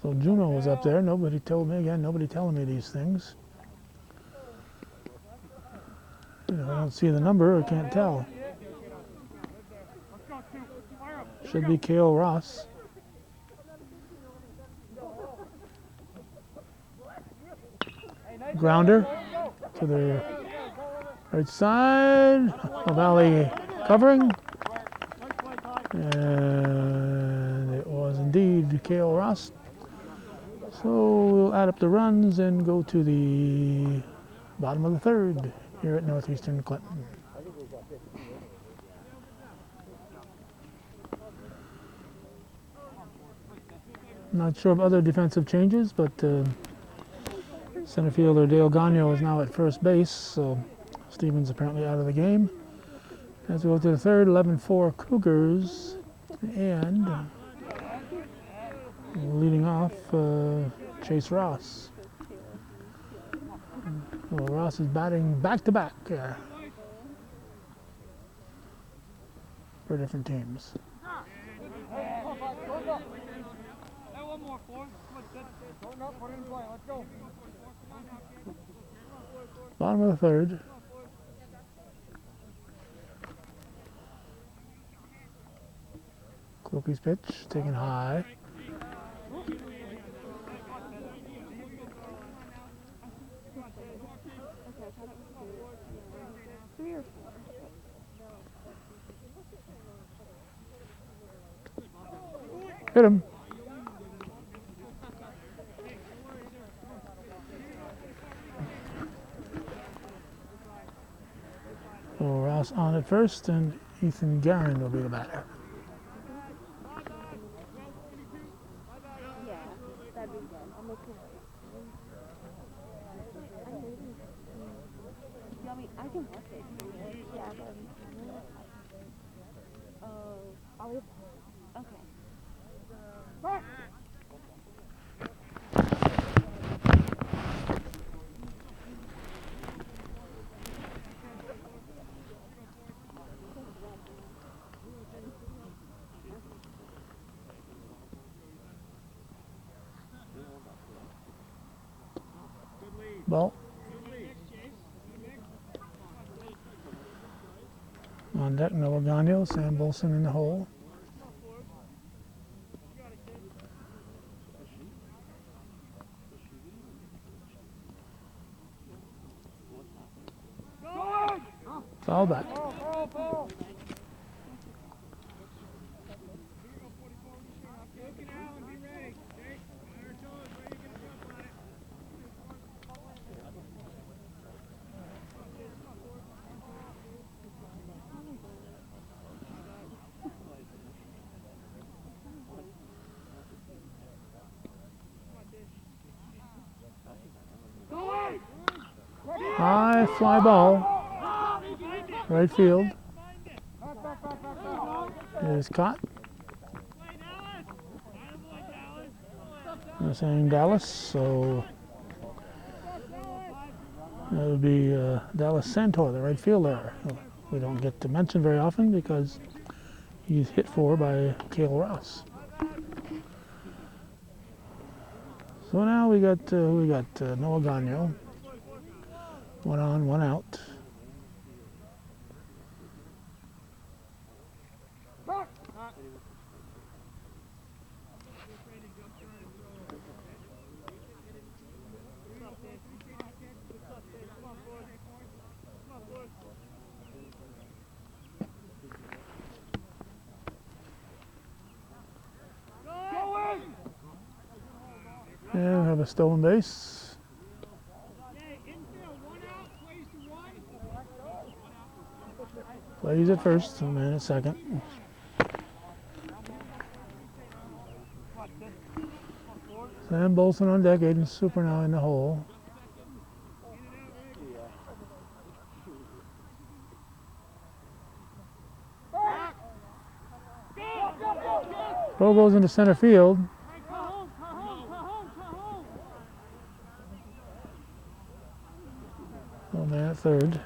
So Juno was up there. Nobody told me again. Nobody telling me these things. If I don't see the number, I can't tell. Should be Cale Ross. Grounder to the right side. Valley covering. And it was indeed Cale Ross. So we'll add up the runs and go to the bottom of the third here at Northeastern Clinton. Not sure of other defensive changes, but center fielder Dale Gagno is now at first base, so Stevens apparently out of the game. As we go to the third, 11-4 Cougars, and leading off, Chase Ross. Well, Ross is batting back-to-back for different teams. One more, four. Going up, put it in play, let's go. Bottom of the third. Kluke's pitch, taken high. Hit him. So Ross on at first, and Ethan Guerin will be the batter. Yeah, that'd be good. I'll make it. I mean, I can watch it. Yeah, but. I'll. Okay. Ball. On deck, Noah Gagno, Sam Bolson in the hole. Foul back. High fly ball. Right field. It is caught. They're saying Dallas, so that would be Dallas Santor, the right fielder. We don't get to mention very often because he's hit for by Cale Ross. So now we got Noah Gagno. 1 on, 1 out. And we have a stolen base. Plays at first, man at second. Sam Bolson on deck, Aiden Super now in the hole. Throw goes into center field. Oh man at third.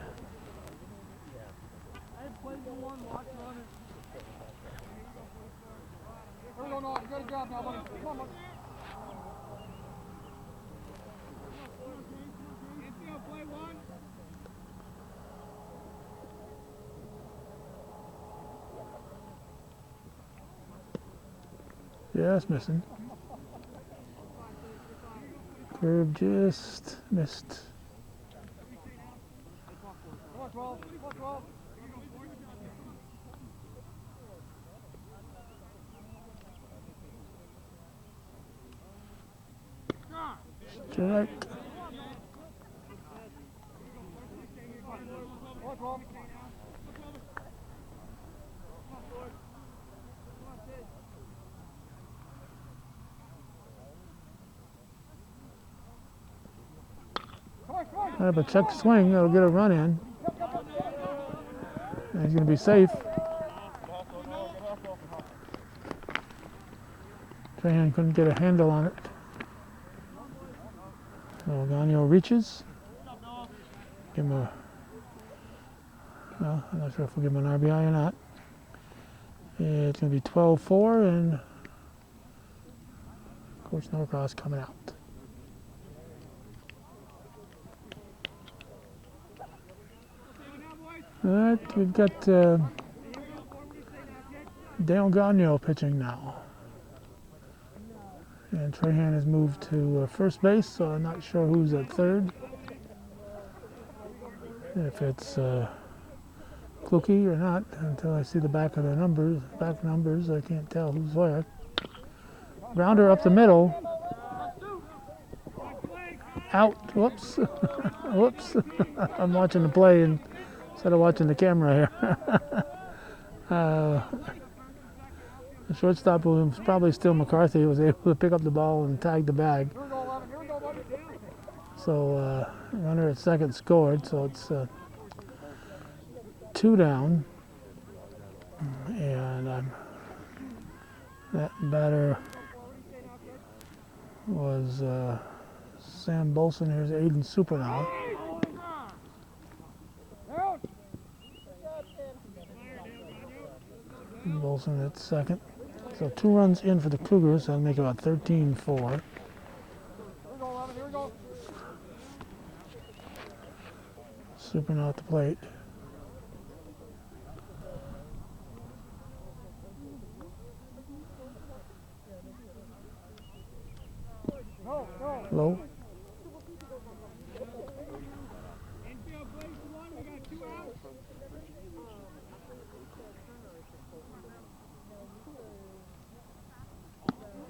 Just missing. Curve just missed. Strike. But check the swing, that'll get a run in. And he's going to be safe. Trahan couldn't get a handle on it. So Gagno reaches. Give him a, well, I'm not sure if we'll give him an RBI or not. It's going to be 12-4 and Coach Norcross coming out. All right, we've got Dale Gagno pitching now. And Trahan has moved to first base, so I'm not sure who's at third. If it's Kluke or not, until I see the back of the numbers. Back numbers, I can't tell who's where. Grounder up the middle. Out. Whoops. Whoops. I'm watching the play instead of watching the camera here. The shortstop, who was probably still McCarthy, was able to pick up the ball and tag the bag. So runner at second scored, so it's 2 down. And that batter was Sam Bolson. Here's Aiden Super now. Bolson at second. So 2 runs in for the Cougars. That'll make about 13-4. Slipping out the plate. Low. Infield plays one. We got 2 outs.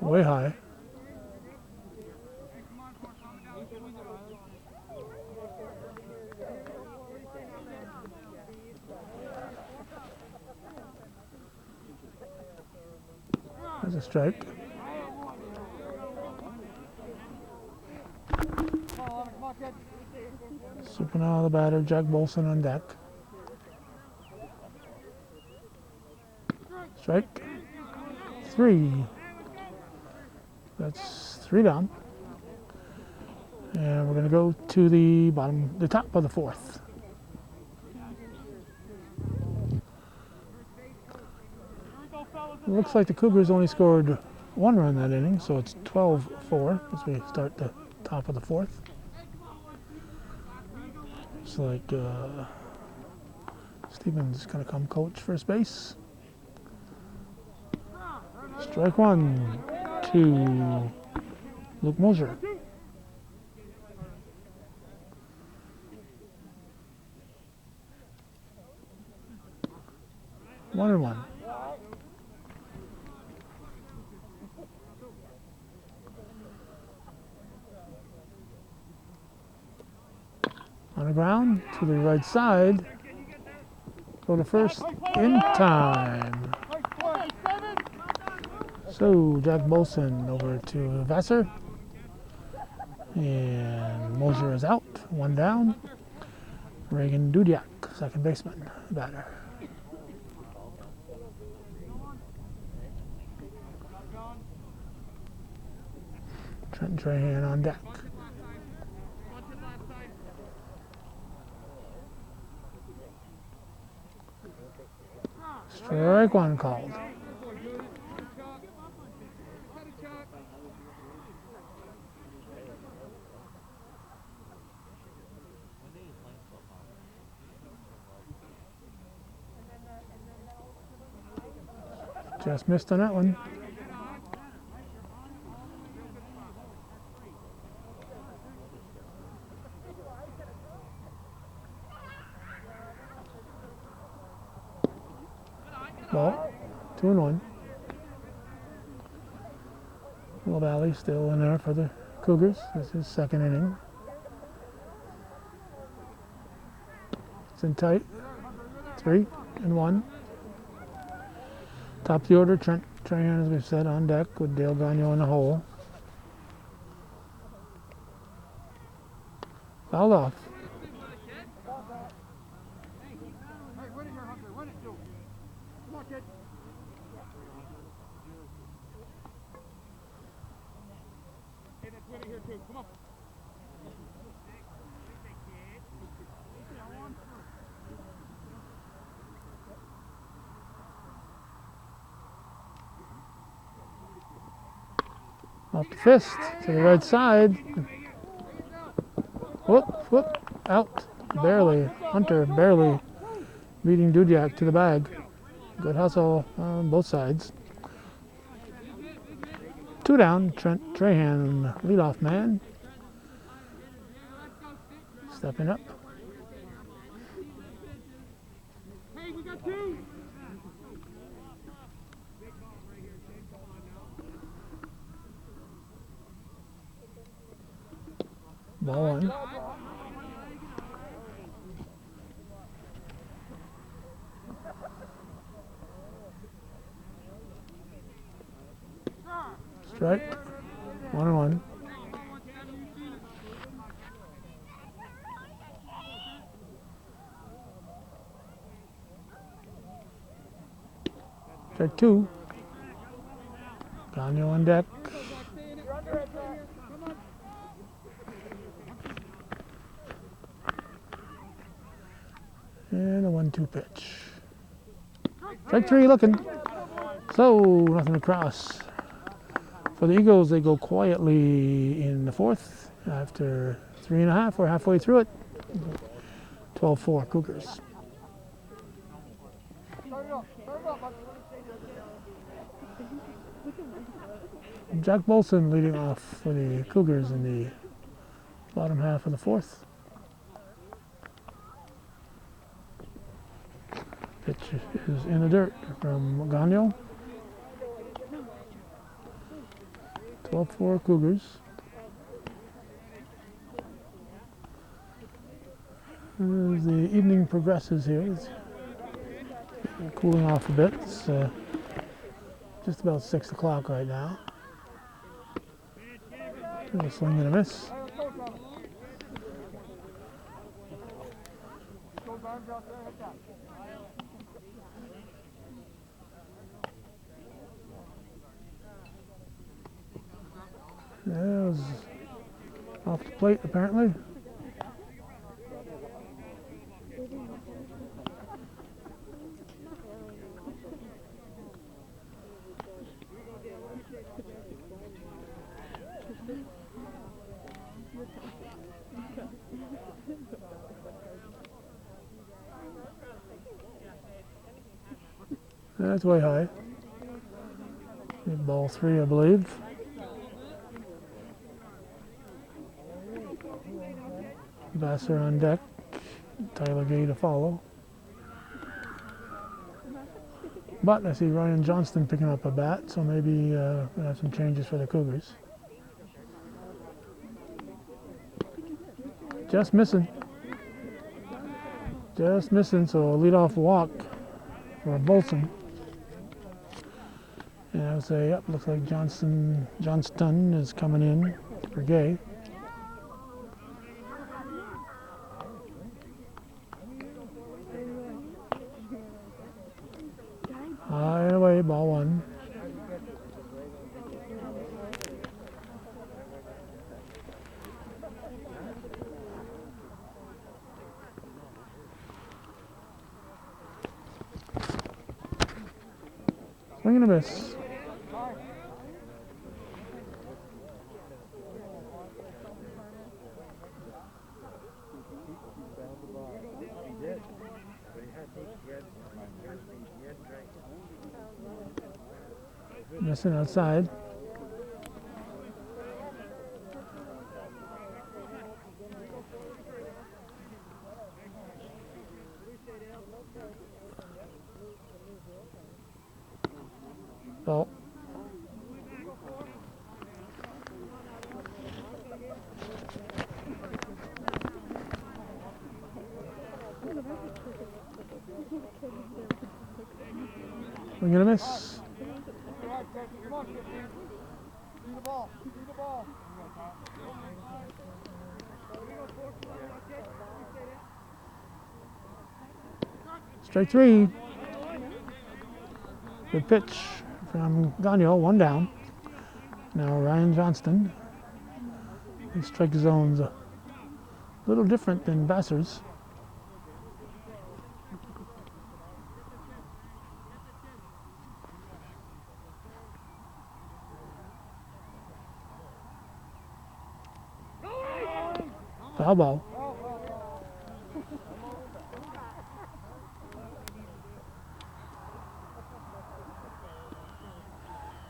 Way high. Hey, come on, Forrest. Calm it down. Swing it, Riley. That's a strike. Come on, kid. Slipping out of the batter. Jack Bolson on deck. Strike. 3. That's 3 down. And we're going to go to the top of the 4th. It looks like the Cougars only scored 1 run that inning, so it's 12-4 as we start the top of the 4th. Looks like Stevens going to come coach first base. Strike 1 to Luke Mosier. One and one. On the ground to the right side. Go to first in time. So Jack Bolson over to Vassar. And Mosier is out. 1 down. Reagan Dudiak, second baseman, batter. Trent Trahan on deck. Strike 1 called. Just missed on that one. Ball, 2-1. Will Valley still in there for the Cougars. This is second inning. It's in tight. 3-1. Top of the order, Trent Trahan, as we've said, on deck with Dale Gagnon in the hole. Fouled off. Off the fist to the right side. Whoop, out. Barely. Hunter barely beating Dudiak to the bag. Good hustle on both sides. 2 down. Trent Trahan, leadoff man. Stepping up. Hey, we got 2. Ball 1. Strike. 1-1. Strike 2. Gagnon on deck. And a 1-2 pitch. Strike 3 looking. So nothing across. For the Eagles, they go quietly in the 4th after 3.5. We're halfway through it. 12-4 Cougars. Start it up, bud. Jack Bolson leading off for the Cougars in the bottom half of the fourth. Pitch is in the dirt from Gagno. 12-4 Cougars. As the evening progresses here, it's cooling off a bit. It's just about 6 o'clock right now. A swing and a miss. That was off the plate apparently. That's way high. Ball 3, I believe. Vassar on deck. Tyler Gay to follow. But I see Ryan Johnston picking up a bat, so maybe we'll have some changes for the Cougars. Just missing. Just missing, so a leadoff walk for Bolson. And I would say, yep, looks like Johnston is coming in for Gay. High and away, ball 1. Swing and a miss. Missing outside. Ball. We're gonna miss. Come on, 15. See the ball. See the ball. Strike 3. Good pitch from Gagno, 1 down. Now Ryan Johnston. His strike zone's a little different than Vassar's. Foul ball.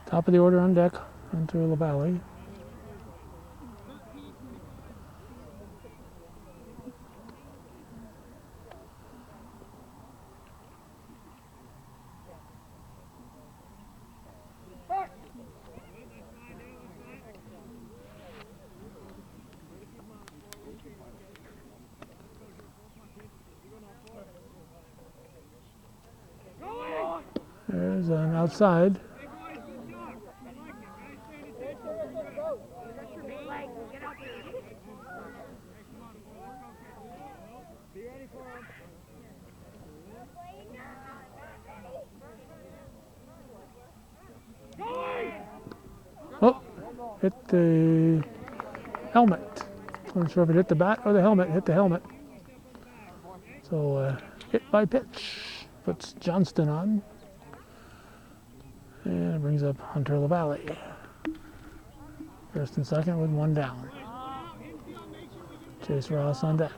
Top of the order on deck, Hunter LaValle. There's an outside. Oh, hit the helmet. I'm not sure if it hit the bat or the helmet. Hit the helmet. So hit by pitch. Puts Johnston on. And it brings up Hunter LaValle. First and second with 1 down. Chase Ross on deck.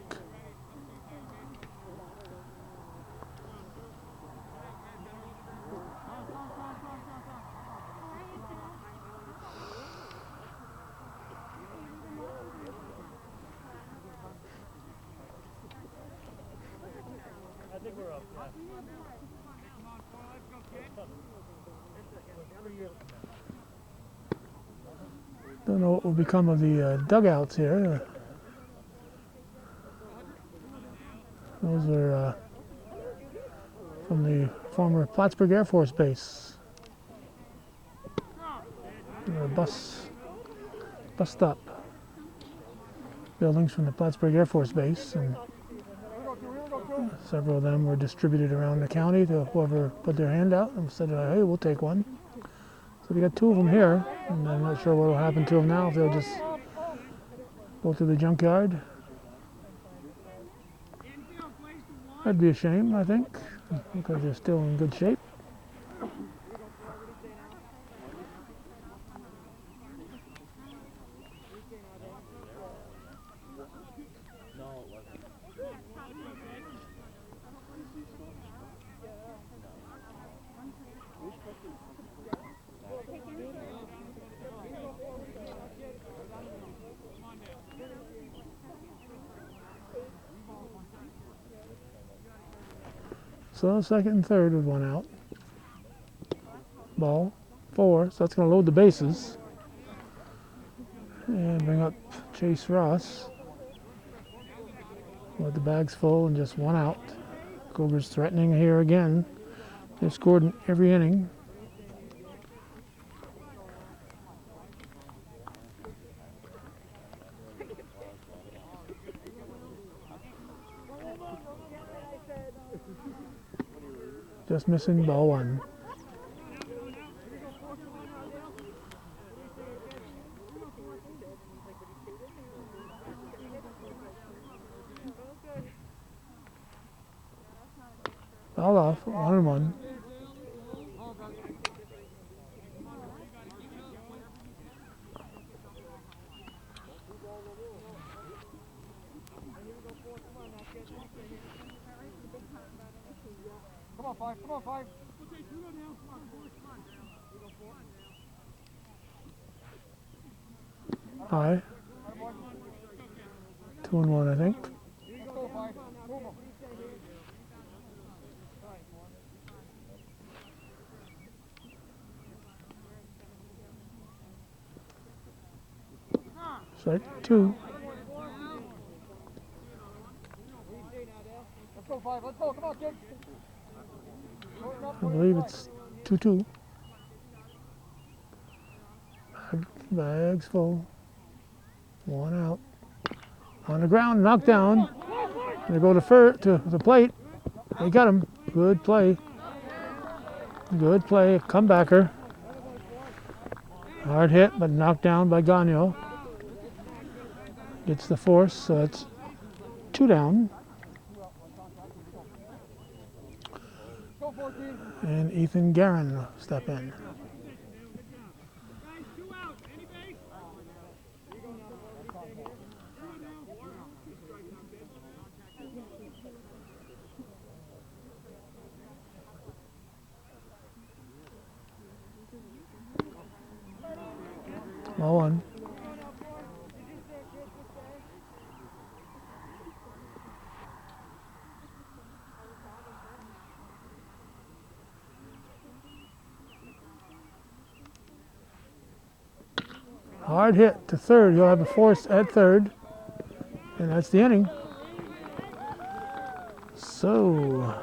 Don't know what will become of the dugouts here. Those are from the former Plattsburgh Air Force Base. Bus stop buildings from the Plattsburgh Air Force Base, and several of them were distributed around the county to whoever put their hand out and said, hey, we'll take one. So we got 2 of them here, and I'm not sure what will happen to them now, if they'll just go to the junkyard. That'd be a shame, I think, because they're still in good shape. So second and third with 1 out. Ball 4, so that's going to load the bases. And bring up Chase Ross. With the bags full and just 1 out. Cougars threatening here again. They've scored in every inning. Just missing ball 1. All off, 1-1. Come on, 5. Come on, 5. High. 2-1, I think. Let's go, 5. Move 'em. Strike 2. Let's go, 5. Let's go. Come on, kids. I believe it's 2-2. Bags full. 1 out. On the ground, knocked down. They go to the plate. They got him. Good play. Good play. Comebacker. Hard hit, but knocked down by Gagno. Gets the force, so it's 2 down. And Ethan Guerin will step in. Ball 1. Hard hit to third. He'll have a force at third. And that's the inning. So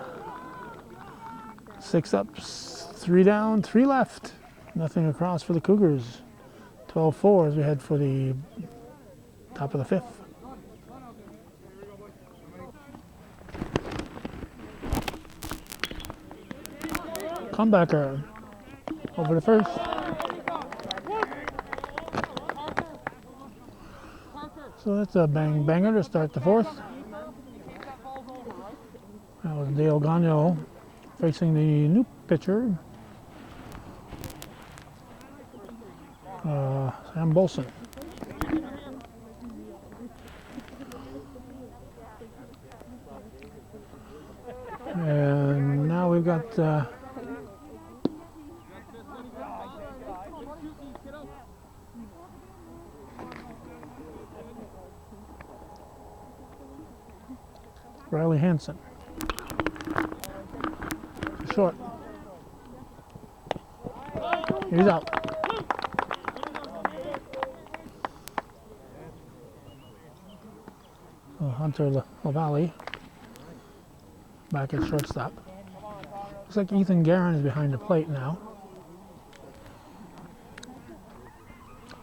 6 up, 3 down, 3 left. Nothing across for the Cougars. 12-4 as we head for the top of the 5th. Comebacker over to first. So that's a banger to start the 4th. That was Dale Gagno facing the new pitcher, Sam Bolson. And now we've got Riley Hansen. short. He's out. Hunter LaValle back at shortstop. Looks like Ethan Guerin is behind the plate now.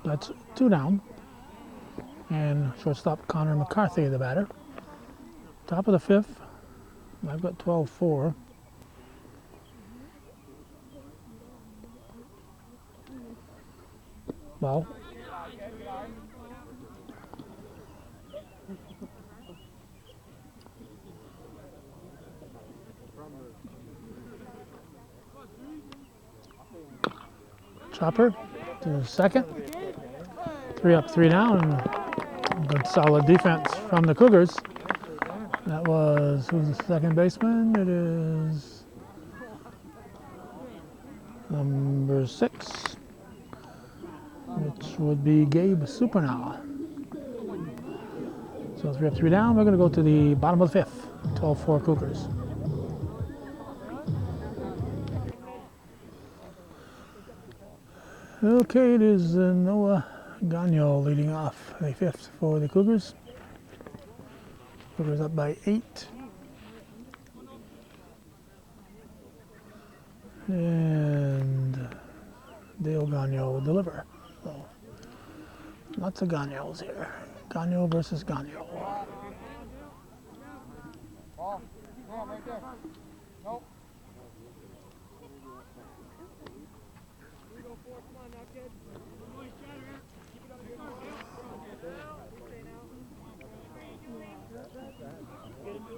That's 2 down. And shortstop Connor McCarthy, the batter. Top of the 5th. I've got 12-4. Ball. Chopper to second. 3 up, 3 down. Good solid defense from the Cougars. That was, who's the second baseman? It is number 6, which would be Gabe Supernal. So 3 up, 3 down. We're going to go to the bottom of the 5th. 12-4 Cougars. Okay, it is Noah Gagno leading off the 5th for the Cougars. Cougars up by 8. And Dale Gagno will deliver. So, lots of Gagnos here. Gagno versus Gagno. Ball. Come on, right there. Nope. Come on now, kid. Keep it up here. Stay now. Get it.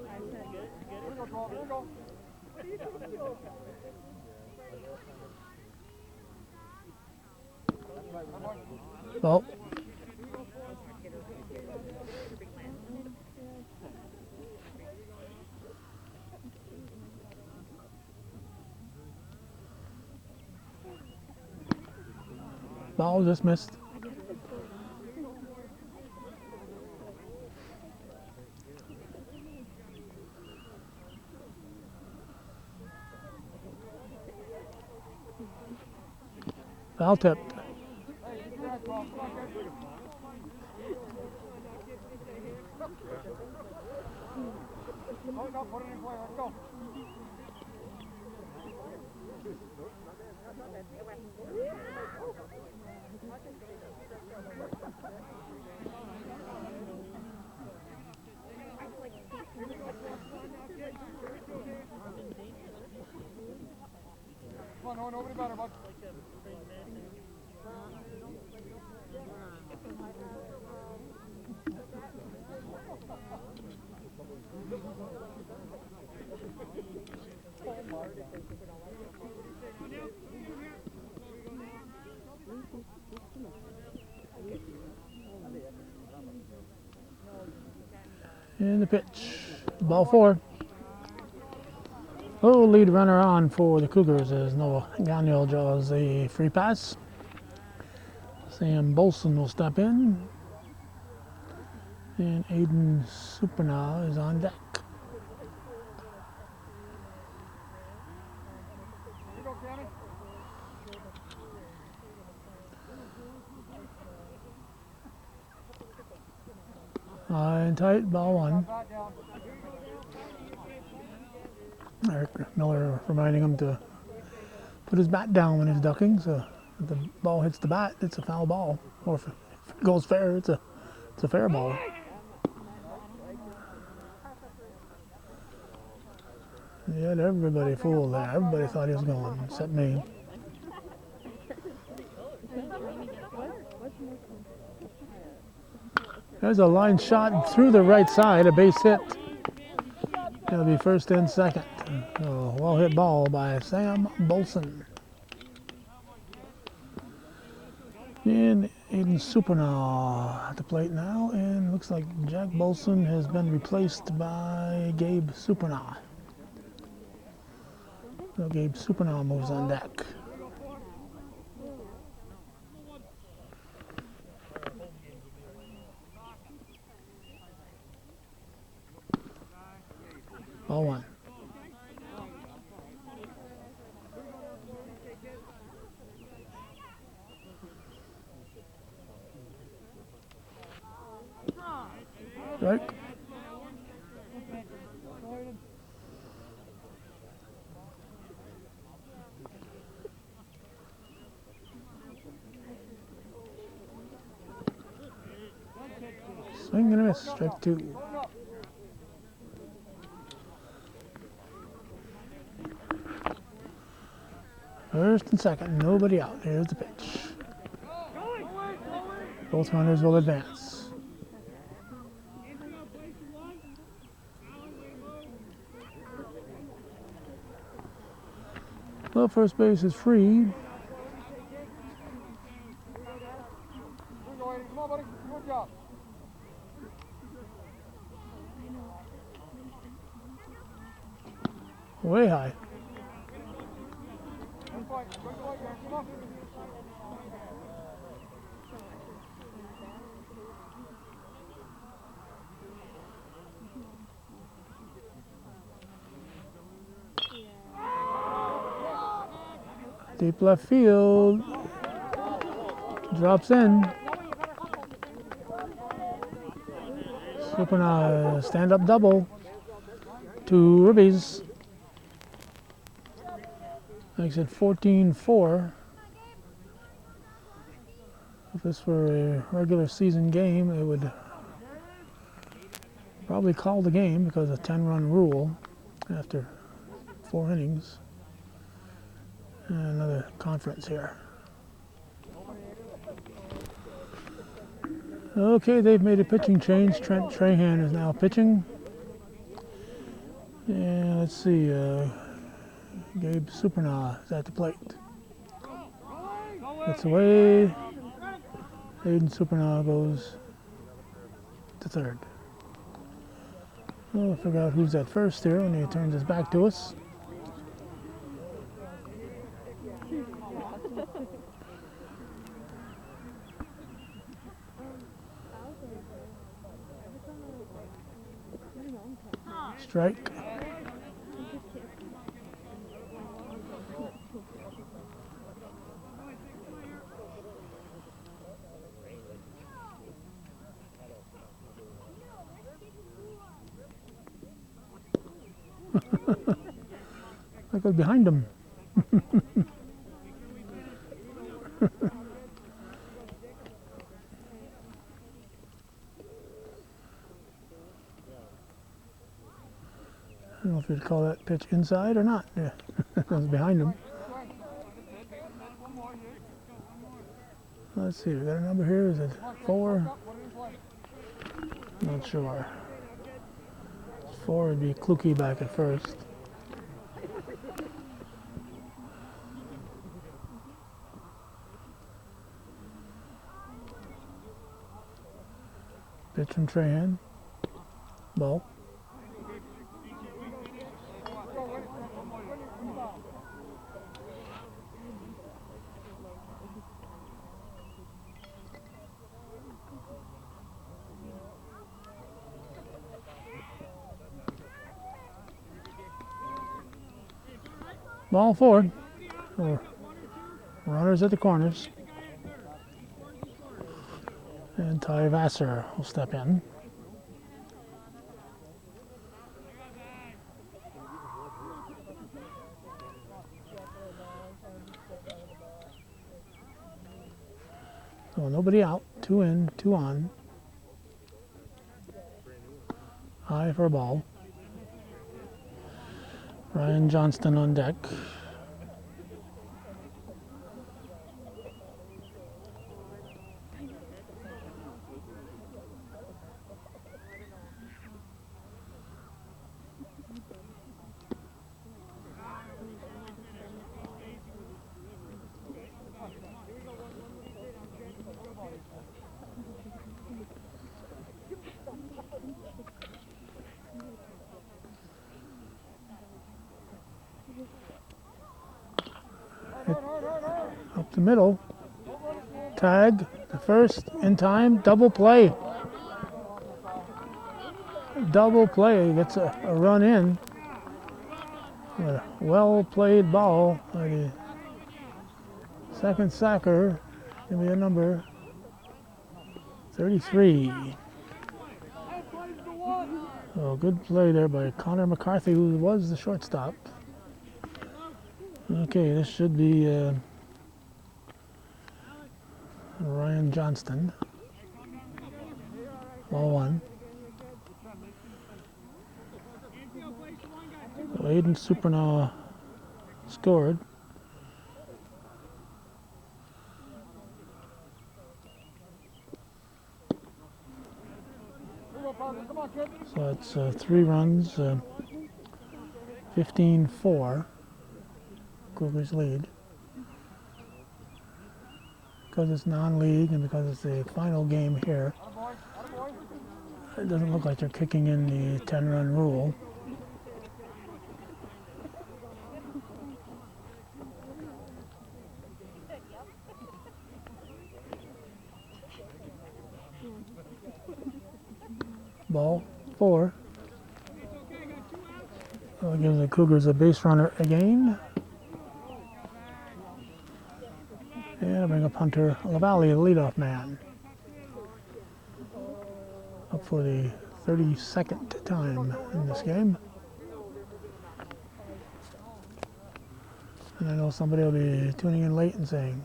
Here we go, ball. Here we go. What are you doing? Well, ball just missed. Foul tip. No, put it in play. Let's go. Come on, no, nobody better, bud. And the pitch. Ball 4. Oh, lead runner on for the Cougars as Noah Gagno draws a free pass. Sam Bolson will step in. And Aiden Supernal is on deck. Here you go, Cammy. High and tight, ball 1. Back down. Eric Miller reminding him to put his bat down when he's ducking, so if the ball hits the bat, it's a foul ball. Or if it goes fair, it's a fair ball. He had everybody fooled there. Everybody thought he was going, except me. There's a line shot through the right side, a base hit. It'll be first and second. So, well hit ball by Sam Bolson. And Aiden Supernal at the plate now, and looks like Jack Bolson has been replaced by Gabe Supernal. So Gabe Supernal moves on deck. Ball 1. Strike. Swing and a miss. Strike 2. First and second, nobody out. Here's the pitch. Both runners will advance. Well, first base is free. Come on, buddy. Good job. Way high. Good fight. Good fight, man. Come on. Deep left field. Drops in. Flipping a stand-up double. 2 ribbies. Makes it 14-4. If this were a regular season game, it would probably call the game because of a 10-run rule after 4 innings. And another conference here. Okay, they've made a pitching change. Trent Trahan is now pitching. And let's see, Gabe Supernaw is at the plate. That's away. Aiden Supernaw goes to third. We'll figure out who's at first here when he turns his back to us. Strike. That goes behind him. I don't know if you'd call that pitch inside or not. Yeah, that was behind him. Let's see, we got a number here. Is it 4? Not sure. 4 would be Kluke back at first. Pitch from Trahan. Ball. Ball forward. Runners at the corners. And Ty Vassar will step in. So nobody out. 2 in, 2 on. High for a ball. Ryan Johnston on deck. Up the middle. Tag, the first, in time, double play. Double play, gets a run in. A well-played ball by the second sacker. Give me a number. 33. So good play there by Connor McCarthy, who was the shortstop. Okay, this should be Ryan Johnston. Ball one. So Aiden Supernaw scored. So it's 3 runs, 15-4. Cougars lead. Because it's non-league and because it's the final game here, it doesn't look like they're kicking in the 10-run rule. Ball 4. So it gives the Cougars a base runner again. And I bring up Hunter LaValle, the leadoff man. Up for the 32nd time in this game. And I know somebody will be tuning in late and saying,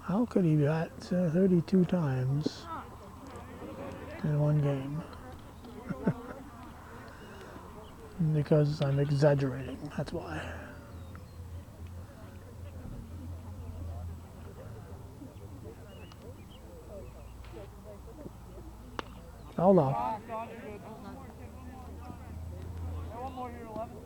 how could he bat 32 times in one game? Because I'm exaggerating, that's why. Hold on. One more here, 11.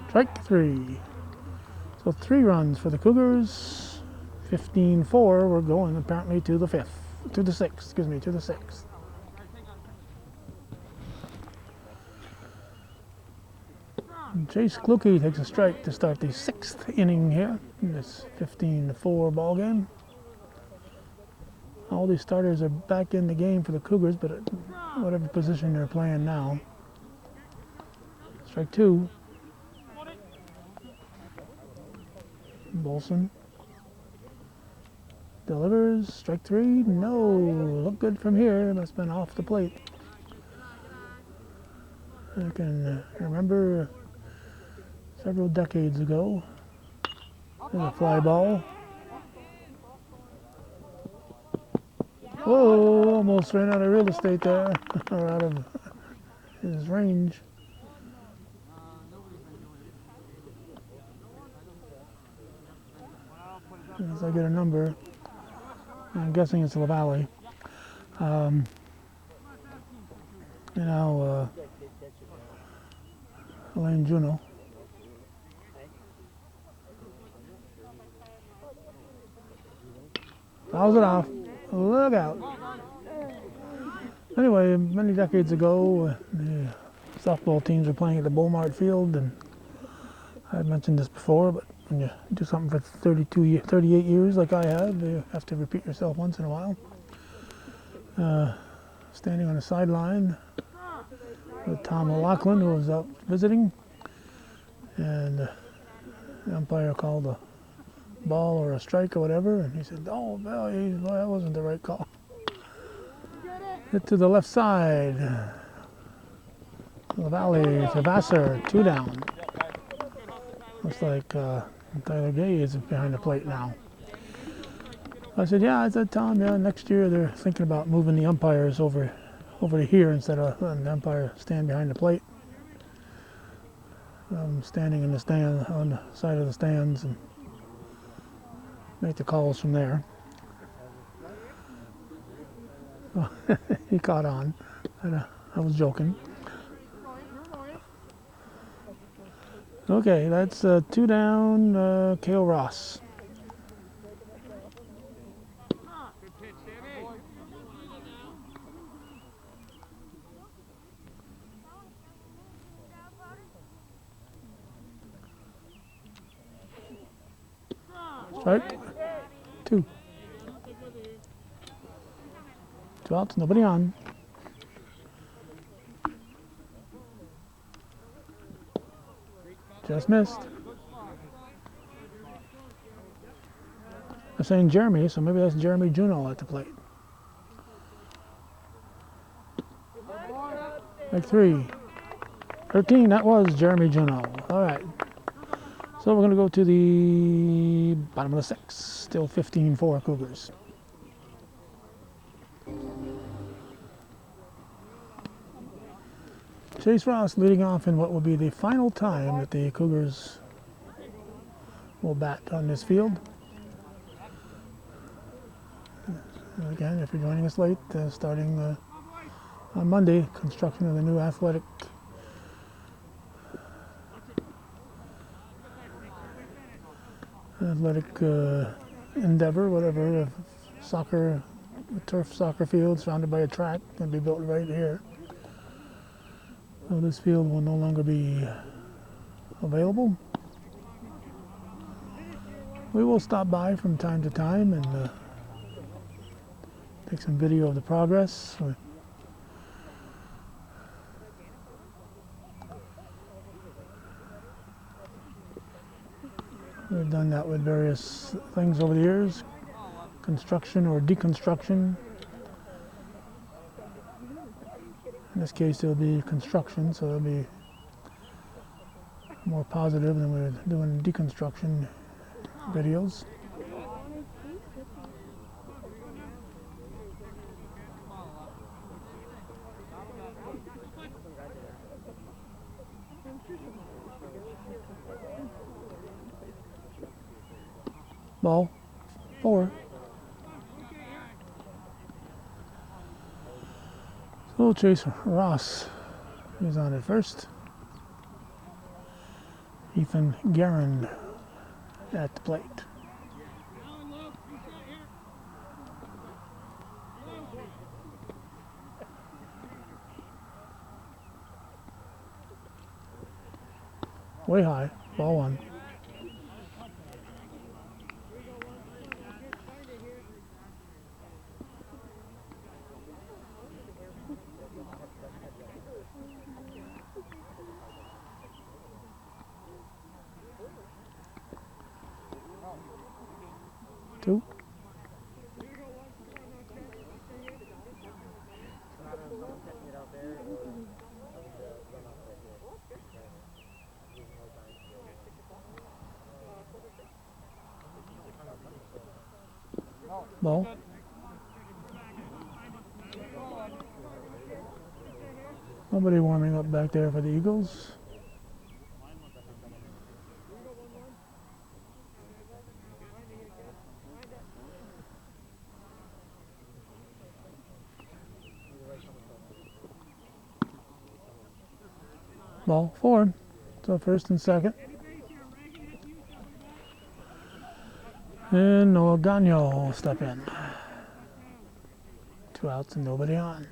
Strike 3. So 3 runs for the Cougars. 15-4. We're going apparently to the 6th. To the 6th. Chase Kluke takes a strike to start the 6th inning here in this 15-4 ball game. All these starters are back in the game for the Cougars, but at whatever position they're playing now. Strike 2. Bolson delivers. Strike 3. No. Look good from here. Must have been off the plate. I can remember several decades ago. There's a fly ball. Whoa, almost ran out of real estate there, or out of his range. As I get a number, I'm guessing it's LaValle. Elaine Juno. Fouls it off. Look out. Anyway, many decades ago, the softball teams were playing at the Beaumont Field, and I've mentioned this before, but when you do something for 38 years like I have, you have to repeat yourself once in a while. Standing on the sideline with Tom O'Loughlin, who was out visiting, and the umpire called a ball or a strike or whatever, and he said, "Oh, well, that wasn't the right call." Hit to the left side. LaValle to Vassar, 2 down. Looks like Tyler Gay is behind the plate now. I said, yeah, I said, Tom, yeah, next year they're thinking about moving the umpires over to here instead of letting the umpire stand behind the plate. Standing in the stand, on the side of the stands, and make the calls from there. He caught on. I was joking. Okay, that's 2 down, Kale Ross. Strike 2. Two outs, nobody on. Just missed. I'm saying Jeremy, so maybe that's Jeremy Juno at the plate. Like 3. 13, that was Jeremy Juno. All right. So we're going to go to the bottom of the 6th. Still 15-4 Cougars. Chase Ross leading off in what will be the final time that the Cougars will bat on this field. And again, if you're joining us late, starting on Monday, construction of the new athletic endeavor, whatever, soccer, turf soccer field surrounded by a track, going to be built right here. So this field will no longer be available. We will stop by from time to time and take some video of the progress. We've done that with various things over the years, construction or deconstruction. In this case, it'll be construction, so it'll be more positive than we're doing deconstruction videos. Ball 4. So Chase Ross is on at first. Ethan Guerin at the plate. Way high, ball 1. Two. Ball. Nobody warming up back there for the Eagles. Ball 4. So first and second. And Noah Gagno will step in. 2 outs and nobody on.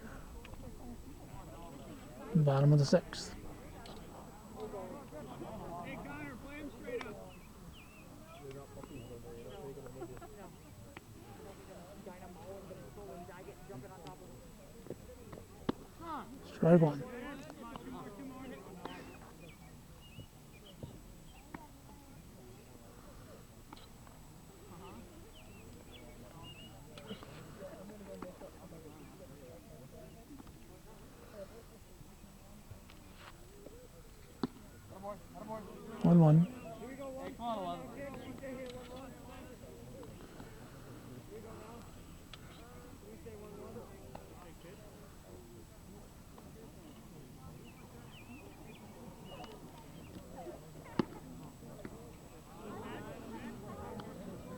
Bottom of the 6th. Strike 1. One.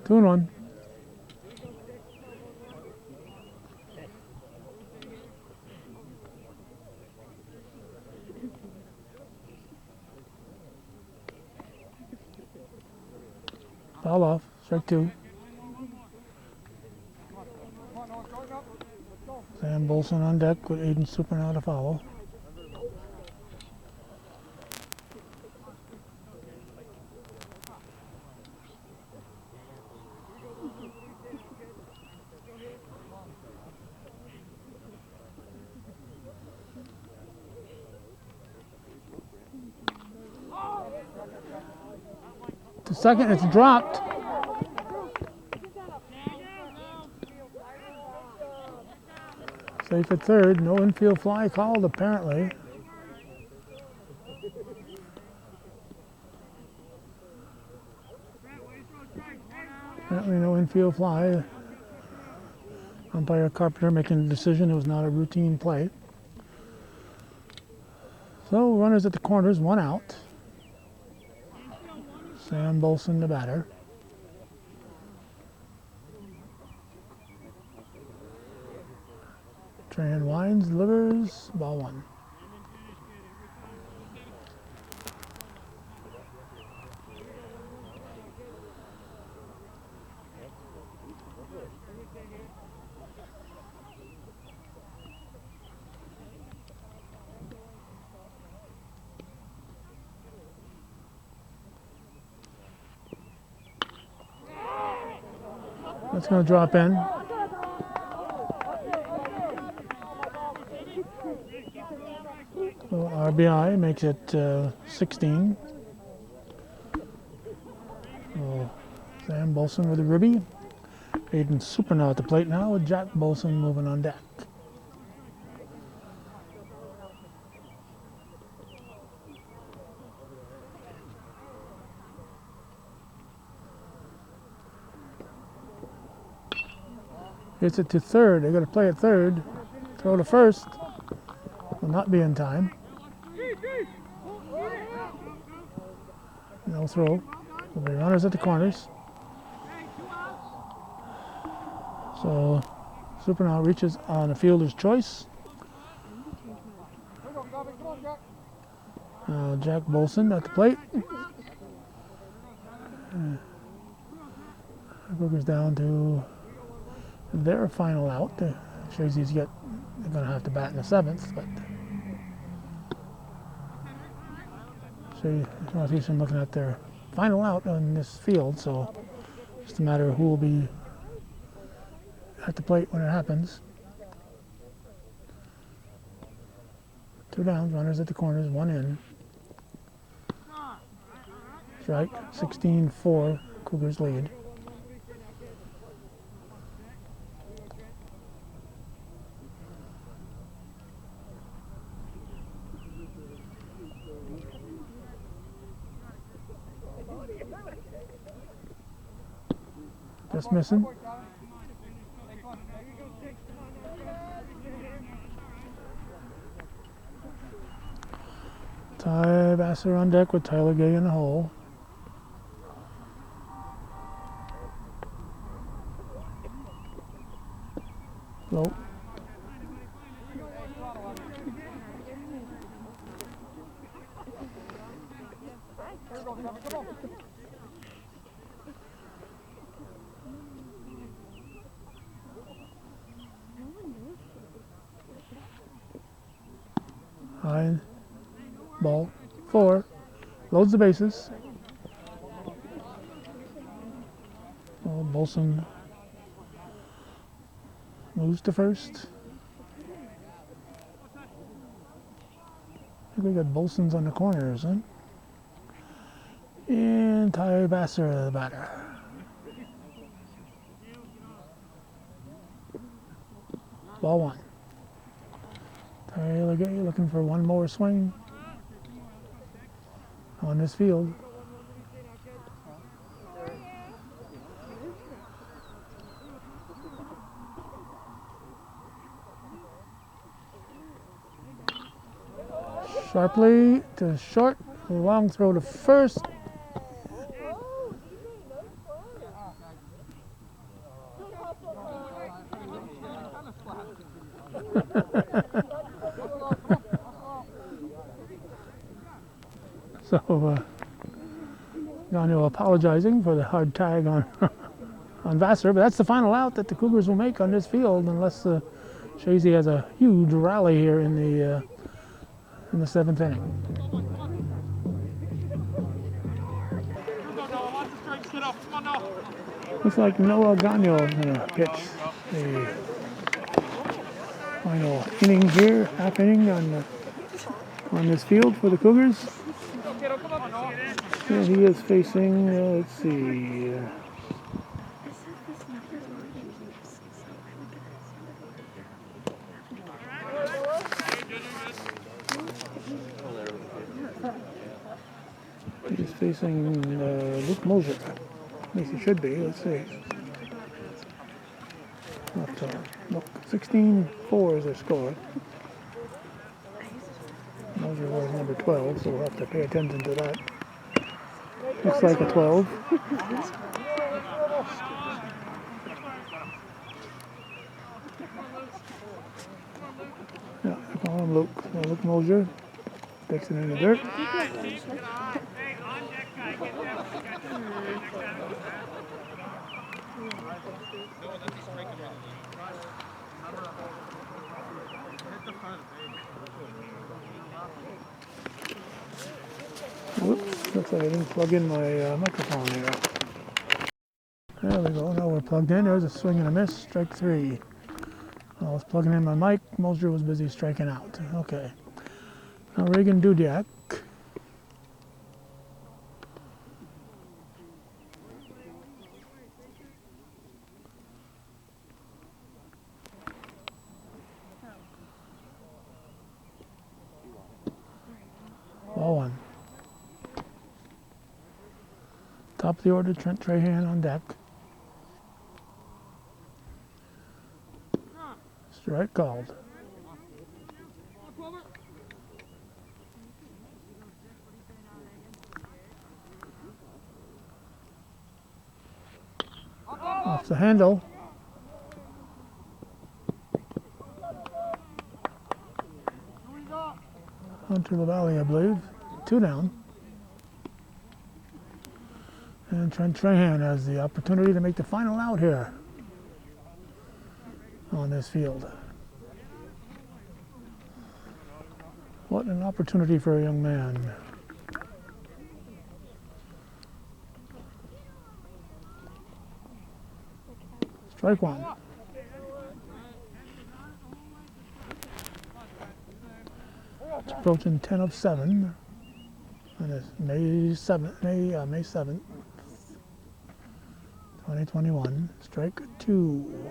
Two and 1. Foul off. Strike 2. Sam Bolson on deck with Aiden Super now to follow. to second. It's dropped. Safe at third. No infield fly called apparently. Apparently no infield fly. Umpire Carpenter making the decision it was not a routine play. So runners at the corners, one out. Sam Bolson, the batter. Tran winds, delivers, ball one. That's going to drop in. So RBI makes it 16. So Sam Bolson with a ribby. Aiden Supernaw at the plate now with Jack Bolson moving on deck. Hits it to third. They got to play at third. Throw to first. Will not be in time. No throw. There'll be runners at the corners. So Supernaw reaches on a fielder's choice. Jack Bolson at the plate. Cougars down to their final out. Chazy's they're going to have to bat in the seventh, but Northeastern looking at their final out on this field, so just a matter of who will be at the plate when it happens. Two downs, runners at the corners, one in. Strike, 16-4, Cougars lead. Just missing. Ty Vassar on deck with Tyler Gay in the hole. Float. High ball 4, loads the bases. Well, Bolson moves to first. I think we got Bolson's on the corners, huh? And Ty Vassar, the batter. Ball one. Tyler Gay looking for one more swing on this field. Sharply to short, long throw to first. So, Gagno apologizing for the hard tag on on Vassar, but that's the final out that the Cougars will make on this field, unless Chazy has a huge rally here in the seventh inning. Looks like Noah Gagno is going to pitch the final inning here, half inning on this field for the Cougars. And he is facing, let's see. He's facing Luke Moser. At least he should be. Let's see. Have to look. 16-4 is their score. Moser was number 12, so we'll have to pay attention to that. Looks like a 12. Yeah, I call him Luke. Luke Moser takes it in the dirt. Whoops, looks like I didn't plug in my microphone here. There we go, now we're plugged in. There's a swing and a miss, strike 3. I was plugging in my mic, Moser was busy striking out. Okay. Now Reagan Dudiak. Ball 1. Top of the order, Trent Trahan on deck. Strike called. Off the handle. Hunter LaValle, I believe. 2 down. And Trent Trahan has the opportunity to make the final out here on this field. What an opportunity for a young man. Strike 1. It's approaching 10 of 7. And it's May 7th, 2021. Strike 2.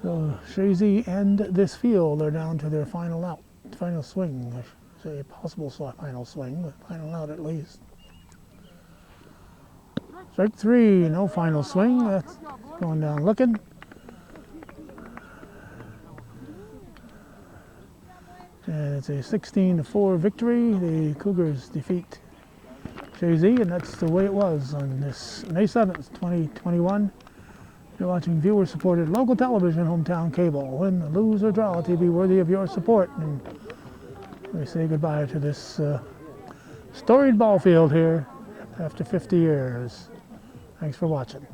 So Chazy and this field are down to their final out, final swing. I should say possible final swing, but final out at least. Strike 3, no final swing. That's going down looking. And it's a 16-4 victory. The Cougars defeat Chazy, and that's the way it was on this May 7th, 2021. You're watching viewer-supported local television, hometown cable. Win, lose, or draw, TV worthy of your support. And we say goodbye to this storied ball field here after 50 years. Thanks for watching.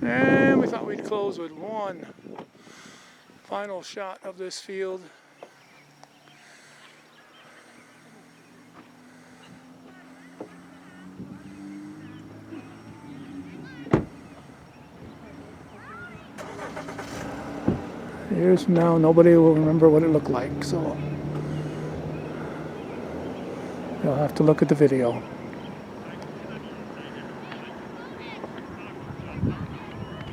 And we thought we'd close with one final shot of this field. Years from now, nobody will remember what it looked like, so you'll have to look at the video.